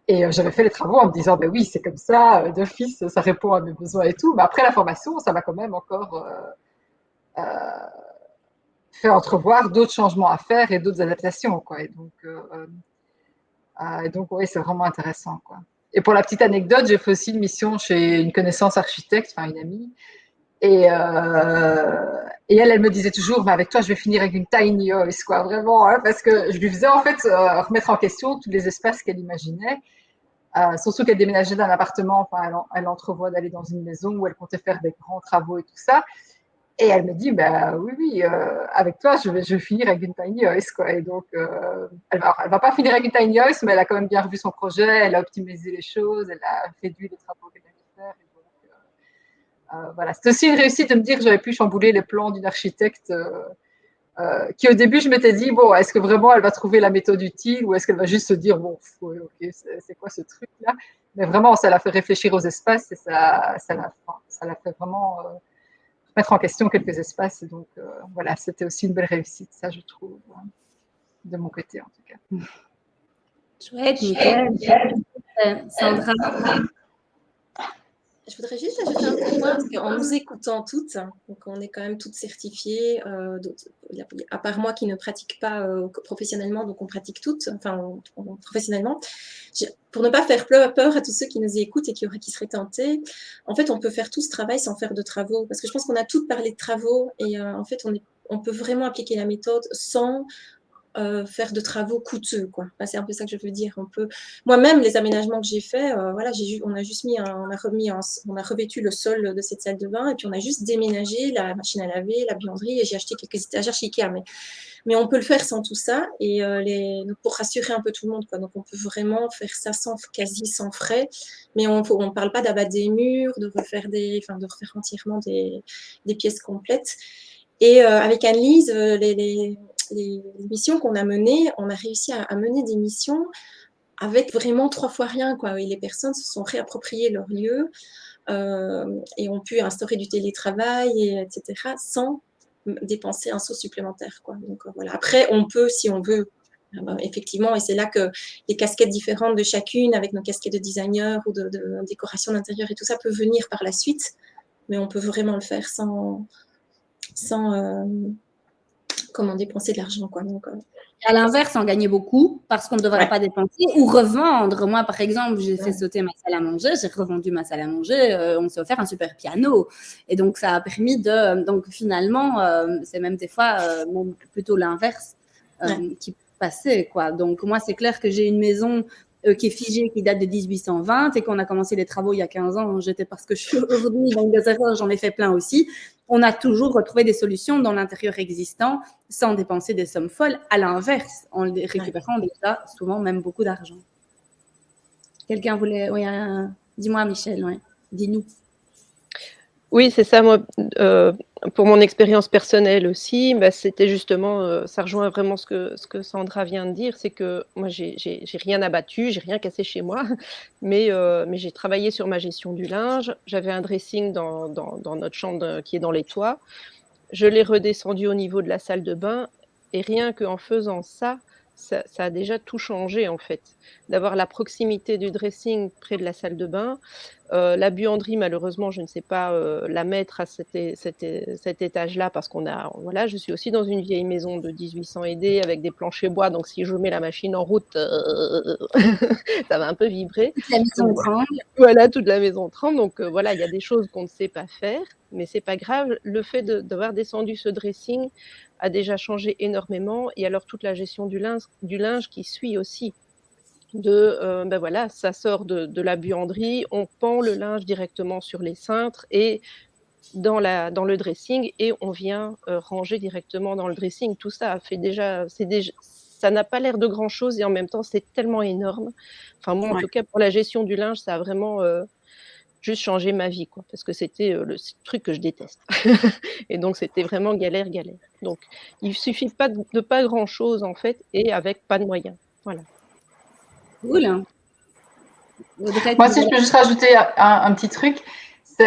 Et j'avais fait les travaux en me disant, oui, c'est comme ça, d'office, ça répond à mes besoins et tout. Mais après la formation, ça m'a quand même encore fait entrevoir d'autres changements à faire et d'autres adaptations, quoi. Et donc, oui, c'est vraiment intéressant, quoi. Et pour la petite anecdote, j'ai fait aussi une mission chez une connaissance architecte, enfin une amie. Et elle me disait toujours, mais avec toi, je vais finir avec une tiny house, quoi, vraiment, hein, parce que je lui faisais en fait remettre en question tous les espaces qu'elle imaginait. Surtout qu'elle déménageait d'un appartement, enfin, elle entrevoit d'aller dans une maison où elle comptait faire des grands travaux et tout ça. Et elle me dit, oui, avec toi, je vais finir avec une tiny house, quoi. Et donc, elle va pas finir avec une tiny house, mais elle a quand même bien revu son projet, elle a optimisé les choses, elle a réduit les travaux qu'elle allait faire. Et donc, voilà, c'est aussi une réussite de me dire que j'avais pu chambouler les plans d'une architecte qui, au début, je m'étais dit, bon, est-ce que vraiment elle va trouver la méthode utile ou est-ce qu'elle va juste se dire, bon, ok, c'est quoi ce truc-là? Mais vraiment, ça l'a fait réfléchir aux espaces et ça l'a fait vraiment mettre en question quelques espaces. Et donc, voilà, c'était aussi une belle réussite, ça, je trouve, de mon côté, en tout cas. Chouette, nickel. Sandra? Je voudrais juste ajouter un petit point, parce qu'en nous écoutant toutes, donc on est quand même toutes certifiées, à part moi qui ne pratique pas professionnellement, donc on pratique toutes, enfin professionnellement. Pour ne pas faire peur à tous ceux qui nous écoutent et qui seraient tentés, en fait, on peut faire tout ce travail sans faire de travaux, parce que je pense qu'on a toutes parlé de travaux, et en fait, on peut vraiment appliquer la méthode sans faire de travaux coûteux, quoi. Enfin, c'est un peu ça que je veux dire. Moi-même, les aménagements que j'ai faits, voilà, on a revêtu le sol de cette salle de bain et puis on a juste déménagé la machine à laver, la buanderie et j'ai acheté quelques étagères chez Ikea. Mais on peut le faire sans tout ça et pour rassurer un peu tout le monde, quoi. Donc on peut vraiment faire ça quasi sans frais, mais on ne parle pas d'abattre des murs, de refaire entièrement des pièces complètes. Et avec Anne-Lise, les missions qu'on a menées, on a réussi à mener des missions avec vraiment 3 fois rien, quoi. Et les personnes se sont réappropriées leur lieu et ont pu instaurer du télétravail, etc., sans dépenser un sou supplémentaire, quoi. Donc voilà. Après, on peut, si on veut, effectivement, et c'est là que les casquettes différentes de chacune, avec nos casquettes de designer ou de décoration d'intérieur et tout ça, peut venir par la suite, mais on peut vraiment le faire sans comment dépenser de l'argent, quoi. Donc, à l'inverse, en gagner beaucoup parce qu'on ne devrait pas dépenser ou revendre. Moi, par exemple, j'ai fait sauter ma salle à manger, j'ai revendu ma salle à manger, on s'est offert un super piano. Et donc, ça a permis de… Donc, finalement, c'est même des fois même plutôt l'inverse qui passait, quoi. Donc, moi, c'est clair que j'ai une maison qui est figée, qui date de 1820 et qu'on a commencé les travaux il y a 15 ans. J'étais parce que je suis aujourd'hui dans des erreurs, j'en ai fait plein aussi. On a toujours retrouvé des solutions dans l'intérieur existant sans dépenser des sommes folles, à l'inverse, en récupérant déjà souvent même beaucoup d'argent. Quelqu'un voulait… Oui, dis-moi Michel, dis-nous. Oui, c'est ça. Moi, pour mon expérience personnelle aussi, c'était justement, ça rejoint vraiment ce que Sandra vient de dire, c'est que moi, j'ai rien abattu, j'ai rien cassé chez moi, mais j'ai travaillé sur ma gestion du linge. J'avais un dressing dans notre chambre qui est dans les toits. Je l'ai redescendu au niveau de la salle de bain et rien qu'en faisant ça a déjà tout changé en fait. D'avoir la proximité du dressing près de la salle de bain. La buanderie, malheureusement, je ne sais pas la mettre à cet étage-là parce voilà, je suis aussi dans une vieille maison de 1800 aidés avec des planchers bois, donc si je mets la machine en route, ça va un peu vibrer. Toute la maison tremble. Voilà, toute la maison tremble. Donc voilà, il y a des choses qu'on ne sait pas faire, mais c'est pas grave. Le fait d'avoir descendu ce dressing a déjà changé énormément. Et alors toute la gestion du linge qui suit aussi. Voilà, ça sort de la buanderie, on pend le linge directement sur les cintres et dans le dressing et on vient ranger directement dans le dressing. Tout ça fait déjà, ça n'a pas l'air de grand chose et en même temps c'est tellement énorme. Enfin moi en tout cas pour la gestion du linge ça a vraiment juste changé ma vie quoi, parce que c'était le truc que je déteste. Et donc c'était vraiment galère. Donc il suffit pas de pas grand chose en fait et avec pas de moyens. Voilà. Cool. Hein. Moi aussi, je peux juste rajouter un petit truc. C'est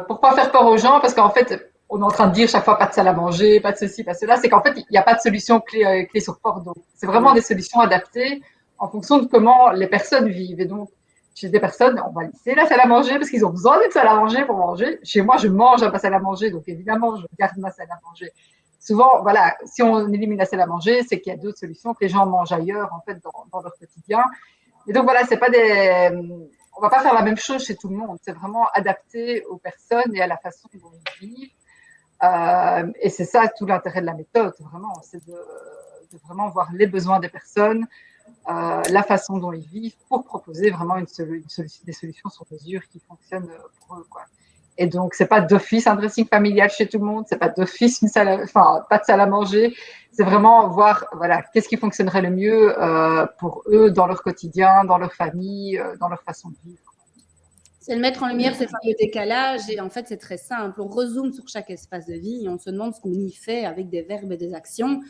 pour pas faire peur aux gens, parce qu'en fait, on est en train de dire chaque fois pas de salle à manger, pas de ceci, pas de cela. C'est qu'en fait, il n'y a pas de solution clé sur porte. Donc, c'est vraiment des solutions adaptées en fonction de comment les personnes vivent. Et donc, chez des personnes, on va laisser la salle à manger parce qu'ils ont besoin d'une salle à manger pour manger. Chez moi, je mange à ma salle à manger, donc évidemment, je garde ma salle à manger. Souvent, voilà, si on élimine la salle à manger, c'est qu'il y a d'autres solutions, que les gens mangent ailleurs, en fait, dans leur quotidien. Et donc voilà, c'est pas on va pas faire la même chose chez tout le monde. C'est vraiment adapté aux personnes et à la façon dont ils vivent. Et c'est ça tout l'intérêt de la méthode, vraiment, c'est de vraiment voir les besoins des personnes, la façon dont ils vivent, pour proposer vraiment des solutions sur mesure qui fonctionnent pour eux, quoi. Et donc, c'est pas d'office un dressing familial chez tout le monde, c'est pas d'office pas de salle à manger. C'est vraiment voir, voilà, qu'est-ce qui fonctionnerait le mieux pour eux dans leur quotidien, dans leur famille, dans leur façon de vivre. C'est le mettre en lumière ces fameux décalages et en fait, c'est très simple. On rezoome sur chaque espace de vie et on se demande ce qu'on y fait avec des verbes et des actions.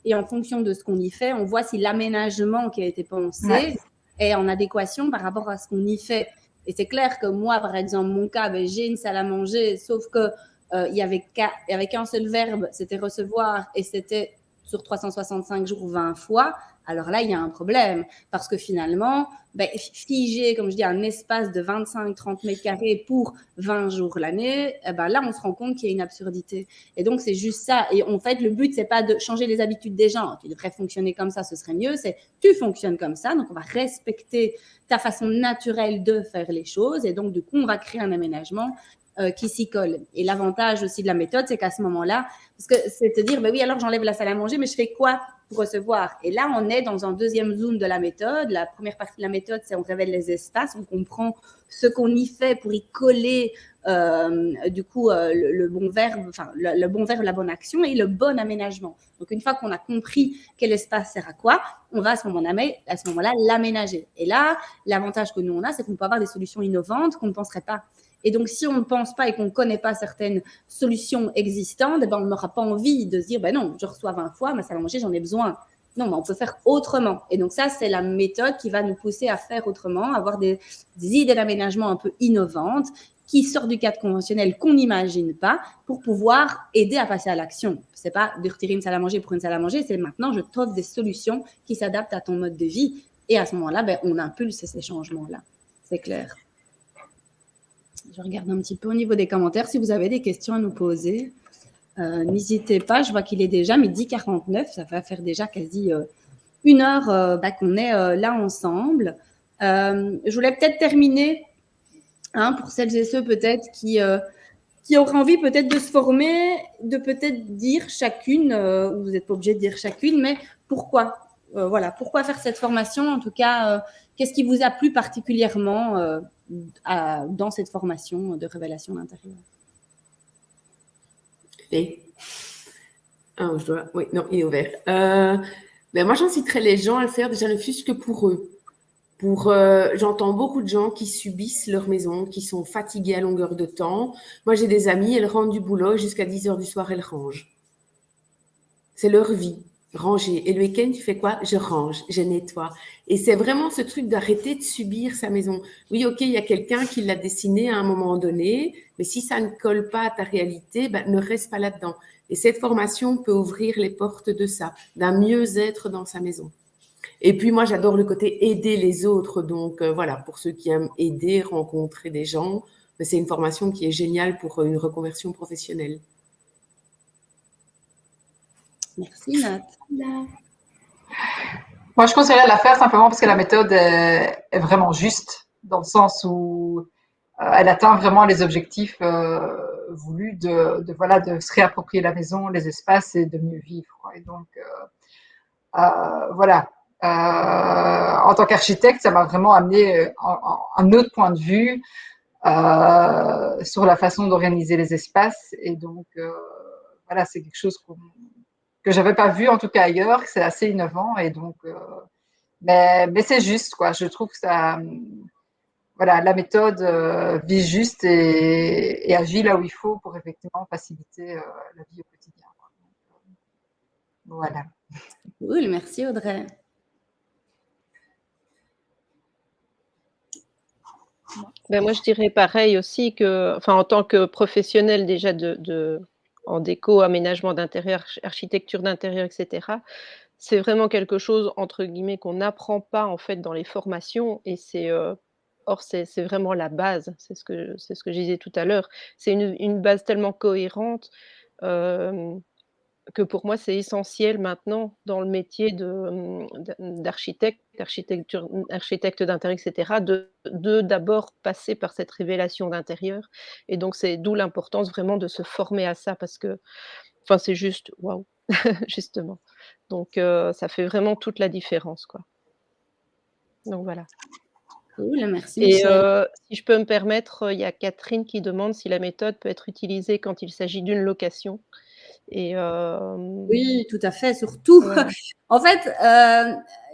Et en fonction de ce qu'on y fait, on voit si l'aménagement qui a été pensé est en adéquation par rapport à ce qu'on y fait. Et c'est clair que moi, par exemple, mon cas, j'ai une salle à manger, sauf que il y avait qu'un seul verbe, c'était recevoir, et c'était sur 365 jours 20 fois. Alors là, il y a un problème parce que finalement, figer, comme je dis, un espace de 25-30 mètres carrés pour 20 jours l'année, là, on se rend compte qu'il y a une absurdité. Et donc, c'est juste ça. Et en fait, le but, c'est pas de changer les habitudes des gens. Tu devrais fonctionner comme ça, ce serait mieux. C'est tu fonctionnes comme ça, donc on va respecter ta façon naturelle de faire les choses. Et donc, du coup, on va créer un aménagement qui s'y colle. Et l'avantage aussi de la méthode, c'est qu'à ce moment-là, parce que c'est de dire, oui, alors j'enlève la salle à manger, mais je fais quoi pour recevoir? Et là, on est dans un deuxième zoom de la méthode. La première partie de la méthode, c'est on révèle les espaces, on comprend ce qu'on y fait pour y coller le bon verbe, le bon verbe, la bonne action et le bon aménagement. Donc, une fois qu'on a compris quel espace sert à quoi, on va à ce moment-là l'aménager. Et là, l'avantage que nous, on a, c'est qu'on peut avoir des solutions innovantes qu'on ne penserait pas. Et donc, si on ne pense pas et qu'on ne connaît pas certaines solutions existantes, on n'aura pas envie de se dire, non, je reçois 20 fois, ma salle à manger, j'en ai besoin. Non, mais on peut faire autrement. Et donc, ça, c'est la méthode qui va nous pousser à faire autrement, avoir des idées d'aménagement un peu innovantes qui sort du cadre conventionnel, qu'on n'imagine pas, pour pouvoir aider à passer à l'action. Ce n'est pas de retirer une salle à manger pour une salle à manger, c'est maintenant je t'offre des solutions qui s'adaptent à ton mode de vie. Et à ce moment-là, on impulse ces changements-là. C'est clair. Je regarde un petit peu au niveau des commentaires. Si vous avez des questions à nous poser, n'hésitez pas. Je vois qu'il est déjà 12h49. Ça va faire déjà quasi 1 heure qu'on est là ensemble. Je voulais peut-être terminer pour celles et ceux peut-être qui auraient envie peut-être de se former, de peut-être dire chacune, vous n'êtes pas obligé de dire chacune, mais pourquoi pourquoi faire cette formation? En tout cas, qu'est-ce qui vous a plu particulièrement dans cette formation de révélation d'intérieur? Oui, non, il est ouvert. Moi, j'inciterais les gens à le faire déjà ne fût-ce que pour eux. J'entends beaucoup de gens qui subissent leur maison, qui sont fatigués à longueur de temps. Moi, j'ai des amies, elles rentrent du boulot jusqu'à 10h du soir, elles rangent. C'est leur vie, ranger. Et le week-end, tu fais quoi? Je range, je nettoie. Et c'est vraiment ce truc d'arrêter de subir sa maison. Oui, ok, il y a quelqu'un qui l'a dessinée à un moment donné, mais si ça ne colle pas à ta réalité, ne reste pas là-dedans. Et cette formation peut ouvrir les portes de ça, d'un mieux-être dans sa maison. Et puis, moi, j'adore le côté aider les autres. Donc, voilà, pour ceux qui aiment aider, rencontrer des gens, c'est une formation qui est géniale pour une reconversion professionnelle. Merci, Nat. Moi, je conseillerais de la faire simplement parce que la méthode est vraiment juste, dans le sens où elle atteint vraiment les objectifs voulus de se réapproprier la maison, les espaces et de mieux vivre. Et donc, voilà. En tant qu'architecte, ça m'a vraiment amené un autre point de vue sur la façon d'organiser les espaces. Et donc, voilà, c'est quelque chose que j'avais pas vu en tout cas ailleurs, que c'est assez innovant. Et donc, mais c'est juste, quoi. Je trouve que ça, voilà, la méthode vise juste et agit là où il faut pour effectivement faciliter la vie au quotidien. Voilà. Cool, merci Audrey. Moi, je dirais pareil aussi en tant que professionnel déjà en déco, aménagement d'intérieur, architecture d'intérieur, etc. C'est vraiment quelque chose, entre guillemets, qu'on n'apprend pas en fait dans les formations et c'est vraiment la base. C'est ce que je disais tout à l'heure. C'est une base tellement cohérente que pour moi, c'est essentiel maintenant dans le métier d'architecte d'intérieur, etc., de d'abord passer par cette révélation d'intérieur et donc c'est d'où l'importance vraiment de se former à ça parce que, c'est juste waouh, justement. Donc ça fait vraiment toute la différence, quoi. Donc voilà. Cool, merci Et Michel. si je peux me permettre, il y a Catherine qui demande si la méthode peut être utilisée quand il s'agit d'une location. Et Oui, tout à fait, surtout. Voilà. En fait,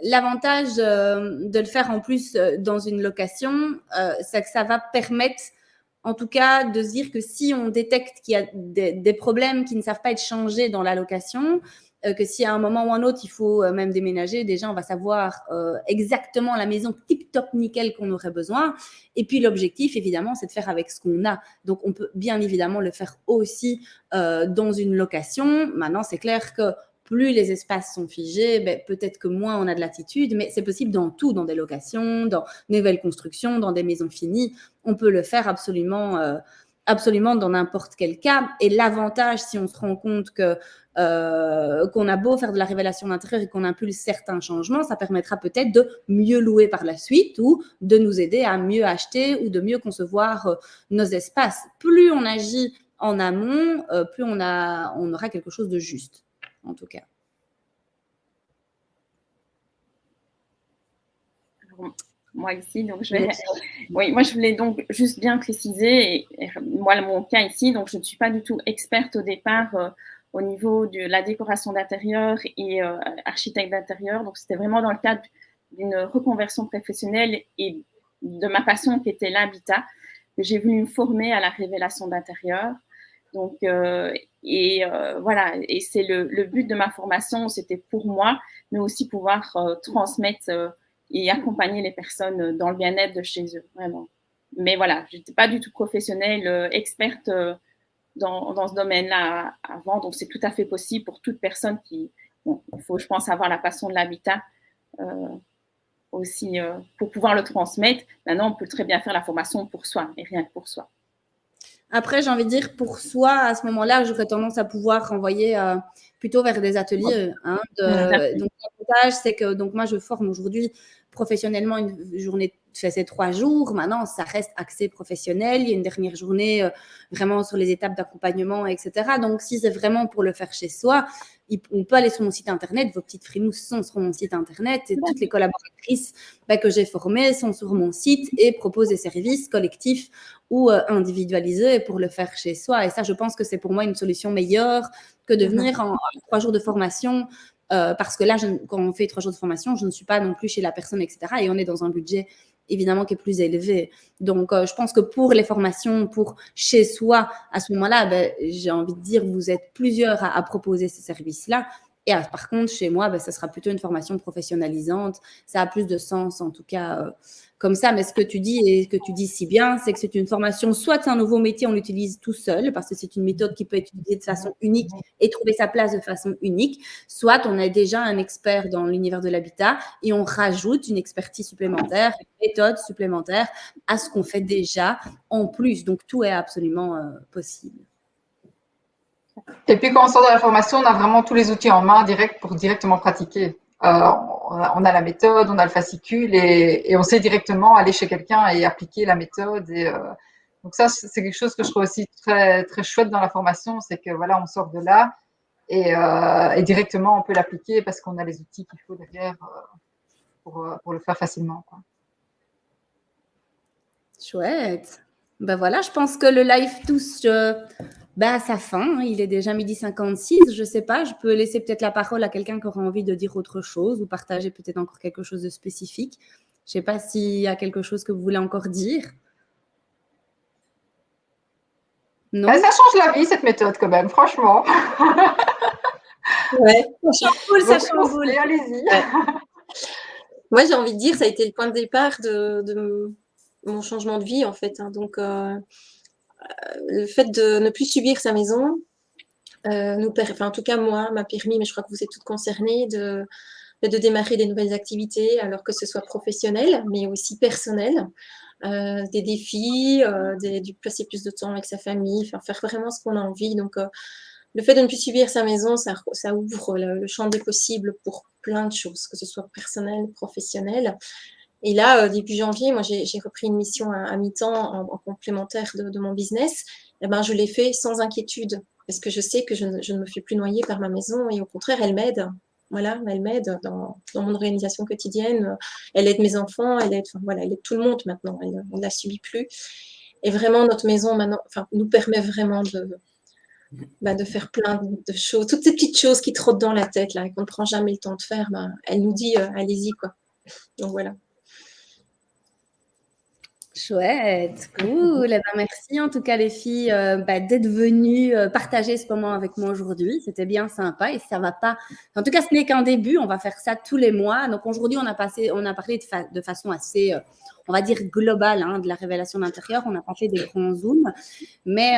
l'avantage de le faire en plus dans une location, c'est que ça va permettre, en tout cas, de se dire que si on détecte qu'il y a des problèmes qui ne savent pas être changés dans la location, que si à un moment ou un autre, il faut même déménager, déjà, on va savoir exactement la maison tip-top nickel qu'on aurait besoin. Et puis, l'objectif, évidemment, c'est de faire avec ce qu'on a. Donc, on peut bien évidemment le faire aussi dans une location. Maintenant, c'est clair que plus les espaces sont figés, peut-être que moins on a de latitude, mais c'est possible dans tout, dans des locations, dans de nouvelles constructions, dans des maisons finies. On peut le faire absolument dans n'importe quel cas. Et l'avantage, si on se rend compte que qu'on a beau faire de la révélation d'intérieur et qu'on impulse certains changements, ça permettra peut-être de mieux louer par la suite ou de nous aider à mieux acheter ou de mieux concevoir nos espaces. Plus on agit en amont, plus on aura quelque chose de juste, en tout cas. Moi ici, donc moi je voulais donc juste bien préciser, et moi mon cas ici, donc je ne suis pas du tout experte au départ au niveau de la décoration d'intérieur et architecte d'intérieur, donc c'était vraiment dans le cadre d'une reconversion professionnelle et de ma passion qui était l'habitat, que j'ai voulu me former à la révélation d'intérieur. Donc voilà, et c'est le but de ma formation, c'était pour moi, mais aussi pouvoir transmettre et accompagner les personnes dans le bien-être de chez eux, vraiment. Mais voilà, je n'étais pas du tout professionnelle, experte dans ce domaine-là avant. Donc, c'est tout à fait possible pour toute personne qui… Bon, il faut, je pense, avoir la passion de l'habitat aussi pour pouvoir le transmettre. Maintenant, on peut très bien faire la formation pour soi et rien que pour soi. Après, j'ai envie de dire, pour soi, à ce moment-là, j'aurais tendance à pouvoir renvoyer plutôt vers des ateliers. Hein, donc, l'avantage, c'est que donc, moi, je forme aujourd'hui professionnellement une journée, c'est 3 jours. Maintenant, ça reste axé professionnel. Il y a une dernière journée vraiment sur les étapes d'accompagnement, etc. Donc, si c'est vraiment pour le faire chez soi, on peut aller sur mon site internet. Vos petites frimousses sont sur mon site internet et toutes les collaboratrices que j'ai formées sont sur mon site et proposent des services collectifs ou individualisés pour le faire chez soi. Et ça, je pense que c'est pour moi une solution meilleure que de venir en 3 jours de formation. Parce que là, quand on fait 3 jours de formation, je ne suis pas non plus chez la personne, etc. Et on est dans un budget évidemment qui est plus élevé. Donc, je pense que pour les formations, pour chez soi, à ce moment-là, j'ai envie de dire, vous êtes plusieurs à proposer ces services-là. Et par contre, chez moi, ça sera plutôt une formation professionnalisante. Ça a plus de sens, en tout cas, comme ça. Mais ce que tu dis et que tu dis si bien, c'est que c'est une formation, soit c'est un nouveau métier, on l'utilise tout seul, parce que c'est une méthode qui peut être utilisée de façon unique et trouver sa place de façon unique. Soit on a déjà un expert dans l'univers de l'habitat et on rajoute une expertise supplémentaire, une méthode supplémentaire à ce qu'on fait déjà en plus. Donc, tout est absolument possible. Et puis, quand on sort de la formation, on a vraiment tous les outils en main direct pour directement pratiquer. On a la méthode, on a le fascicule et on sait directement aller chez quelqu'un et appliquer la méthode. Donc ça, c'est quelque chose que je trouve aussi très, très chouette dans la formation, c'est que voilà, on sort de là et directement on peut l'appliquer parce qu'on a les outils qu'il faut derrière pour le faire facilement, quoi. Chouette. Ben voilà, je pense que le live touche à sa fin. Il est déjà 12h56. Je ne sais pas, je peux laisser peut-être la parole à quelqu'un qui aura envie de dire autre chose ou partager peut-être encore quelque chose de spécifique. Je ne sais pas s'il y a quelque chose que vous voulez encore dire. Non. Ça change la vie, cette méthode, quand même, franchement. Ouais. Ça chamboule. Allez-y. Ouais. Moi, j'ai envie de dire, ça a été le point de départ de mon changement de vie, en fait. Hein. Donc, le fait de ne plus subir sa maison, en tout cas, moi, m'a permis, mais je crois que vous êtes toutes concernées, de démarrer des nouvelles activités, alors que ce soit professionnel, mais aussi personnel. Des défis, de passer plus de temps avec sa famille, faire vraiment ce qu'on a envie. Donc, le fait de ne plus subir sa maison, ça ouvre le champ des possibles pour plein de choses, que ce soit personnel, professionnel. Et là, début janvier, moi, j'ai repris une mission à mi-temps en complémentaire de mon business. Et ben, je l'ai fait sans inquiétude parce que je sais que je ne me fais plus noyer par ma maison et au contraire, elle m'aide. Voilà, elle m'aide dans mon organisation quotidienne. Elle aide mes enfants, elle aide tout le monde maintenant. On ne la subit plus. Et vraiment, notre maison maintenant, nous permet vraiment de faire plein de choses. Toutes ces petites choses qui trottent dans la tête là, et qu'on ne prend jamais le temps de faire, elle nous dit allez-y, quoi. Donc voilà. Chouette, cool. Merci en tout cas les filles d'être venues partager ce moment avec moi aujourd'hui. C'était bien sympa et ça va pas. En tout cas, ce n'est qu'un début. On va faire ça tous les mois. Donc aujourd'hui, on a parlé de façon assez, on va dire globale, de la révélation d'intérieur. On n'a pas fait des grands zooms, mais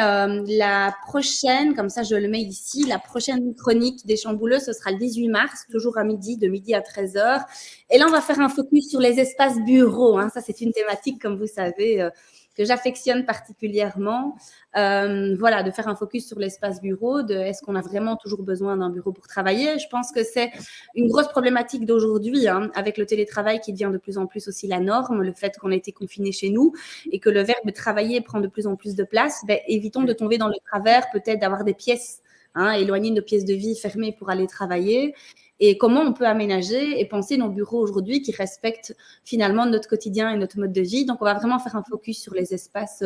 la prochaine, comme ça je le mets ici, la prochaine chronique des Chambouleux, ce sera le 18 mars, toujours à midi, de midi à 13h. Et là, on va faire un focus sur les espaces bureaux. Ça, c'est une thématique, comme vous savez, que j'affectionne particulièrement. Voilà, de faire un focus sur l'espace bureau, est-ce qu'on a vraiment toujours besoin d'un bureau pour travailler? Je pense que c'est une grosse problématique d'aujourd'hui, avec le télétravail qui devient de plus en plus aussi la norme, le fait qu'on a été confinés chez nous et que le verbe travailler prend de plus en plus de place. Évitons de tomber dans le travers, peut-être d'avoir des pièces, éloignées de nos pièces de vie fermées pour aller travailler. Et comment on peut aménager et penser nos bureaux aujourd'hui qui respectent finalement notre quotidien et notre mode de vie. Donc, on va vraiment faire un focus sur les espaces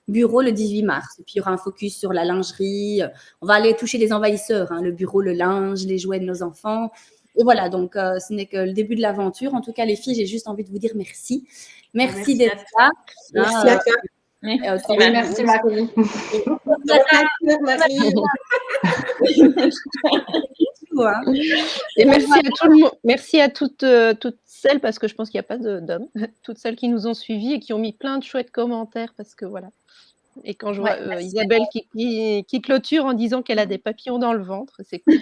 bureaux le 18 mars. Et puis, il y aura un focus sur la lingerie. On va aller toucher les envahisseurs, le bureau, le linge, les jouets de nos enfants. Et voilà, donc ce n'est que le début de l'aventure. En tout cas, les filles, j'ai juste envie de vous dire merci. Merci d'être là. Merci à toi. Merci Marie. Marie. tout. Hein. Et merci à tout le monde. Merci à toutes celles, parce que je pense qu'il n'y a pas d'hommes, toutes celles qui nous ont suivis et qui ont mis plein de chouettes commentaires, parce que voilà. Et quand je vois Isabelle qui clôture en disant qu'elle a des papillons dans le ventre, c'est cool.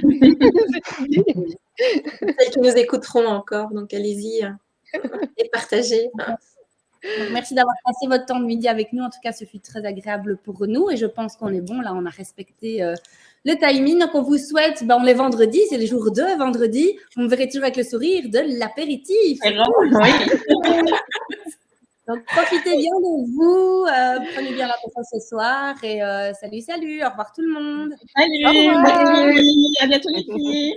Celles qui nous écouteront encore, donc allez-y et partagez. Donc, merci d'avoir passé votre temps de midi avec nous. En tout cas, ce fut très agréable pour nous et je pense qu'on est bon. Là, on a respecté le timing. Donc, on vous souhaite, on est vendredi, c'est le jour 2, vendredi. Vous me verrez toujours avec le sourire de l'apéritif. C'est cool. Oui. Donc, profitez bien de vous. Prenez bien l'attention ce soir. Et salut. Au revoir tout le monde. Salut. À bientôt les filles.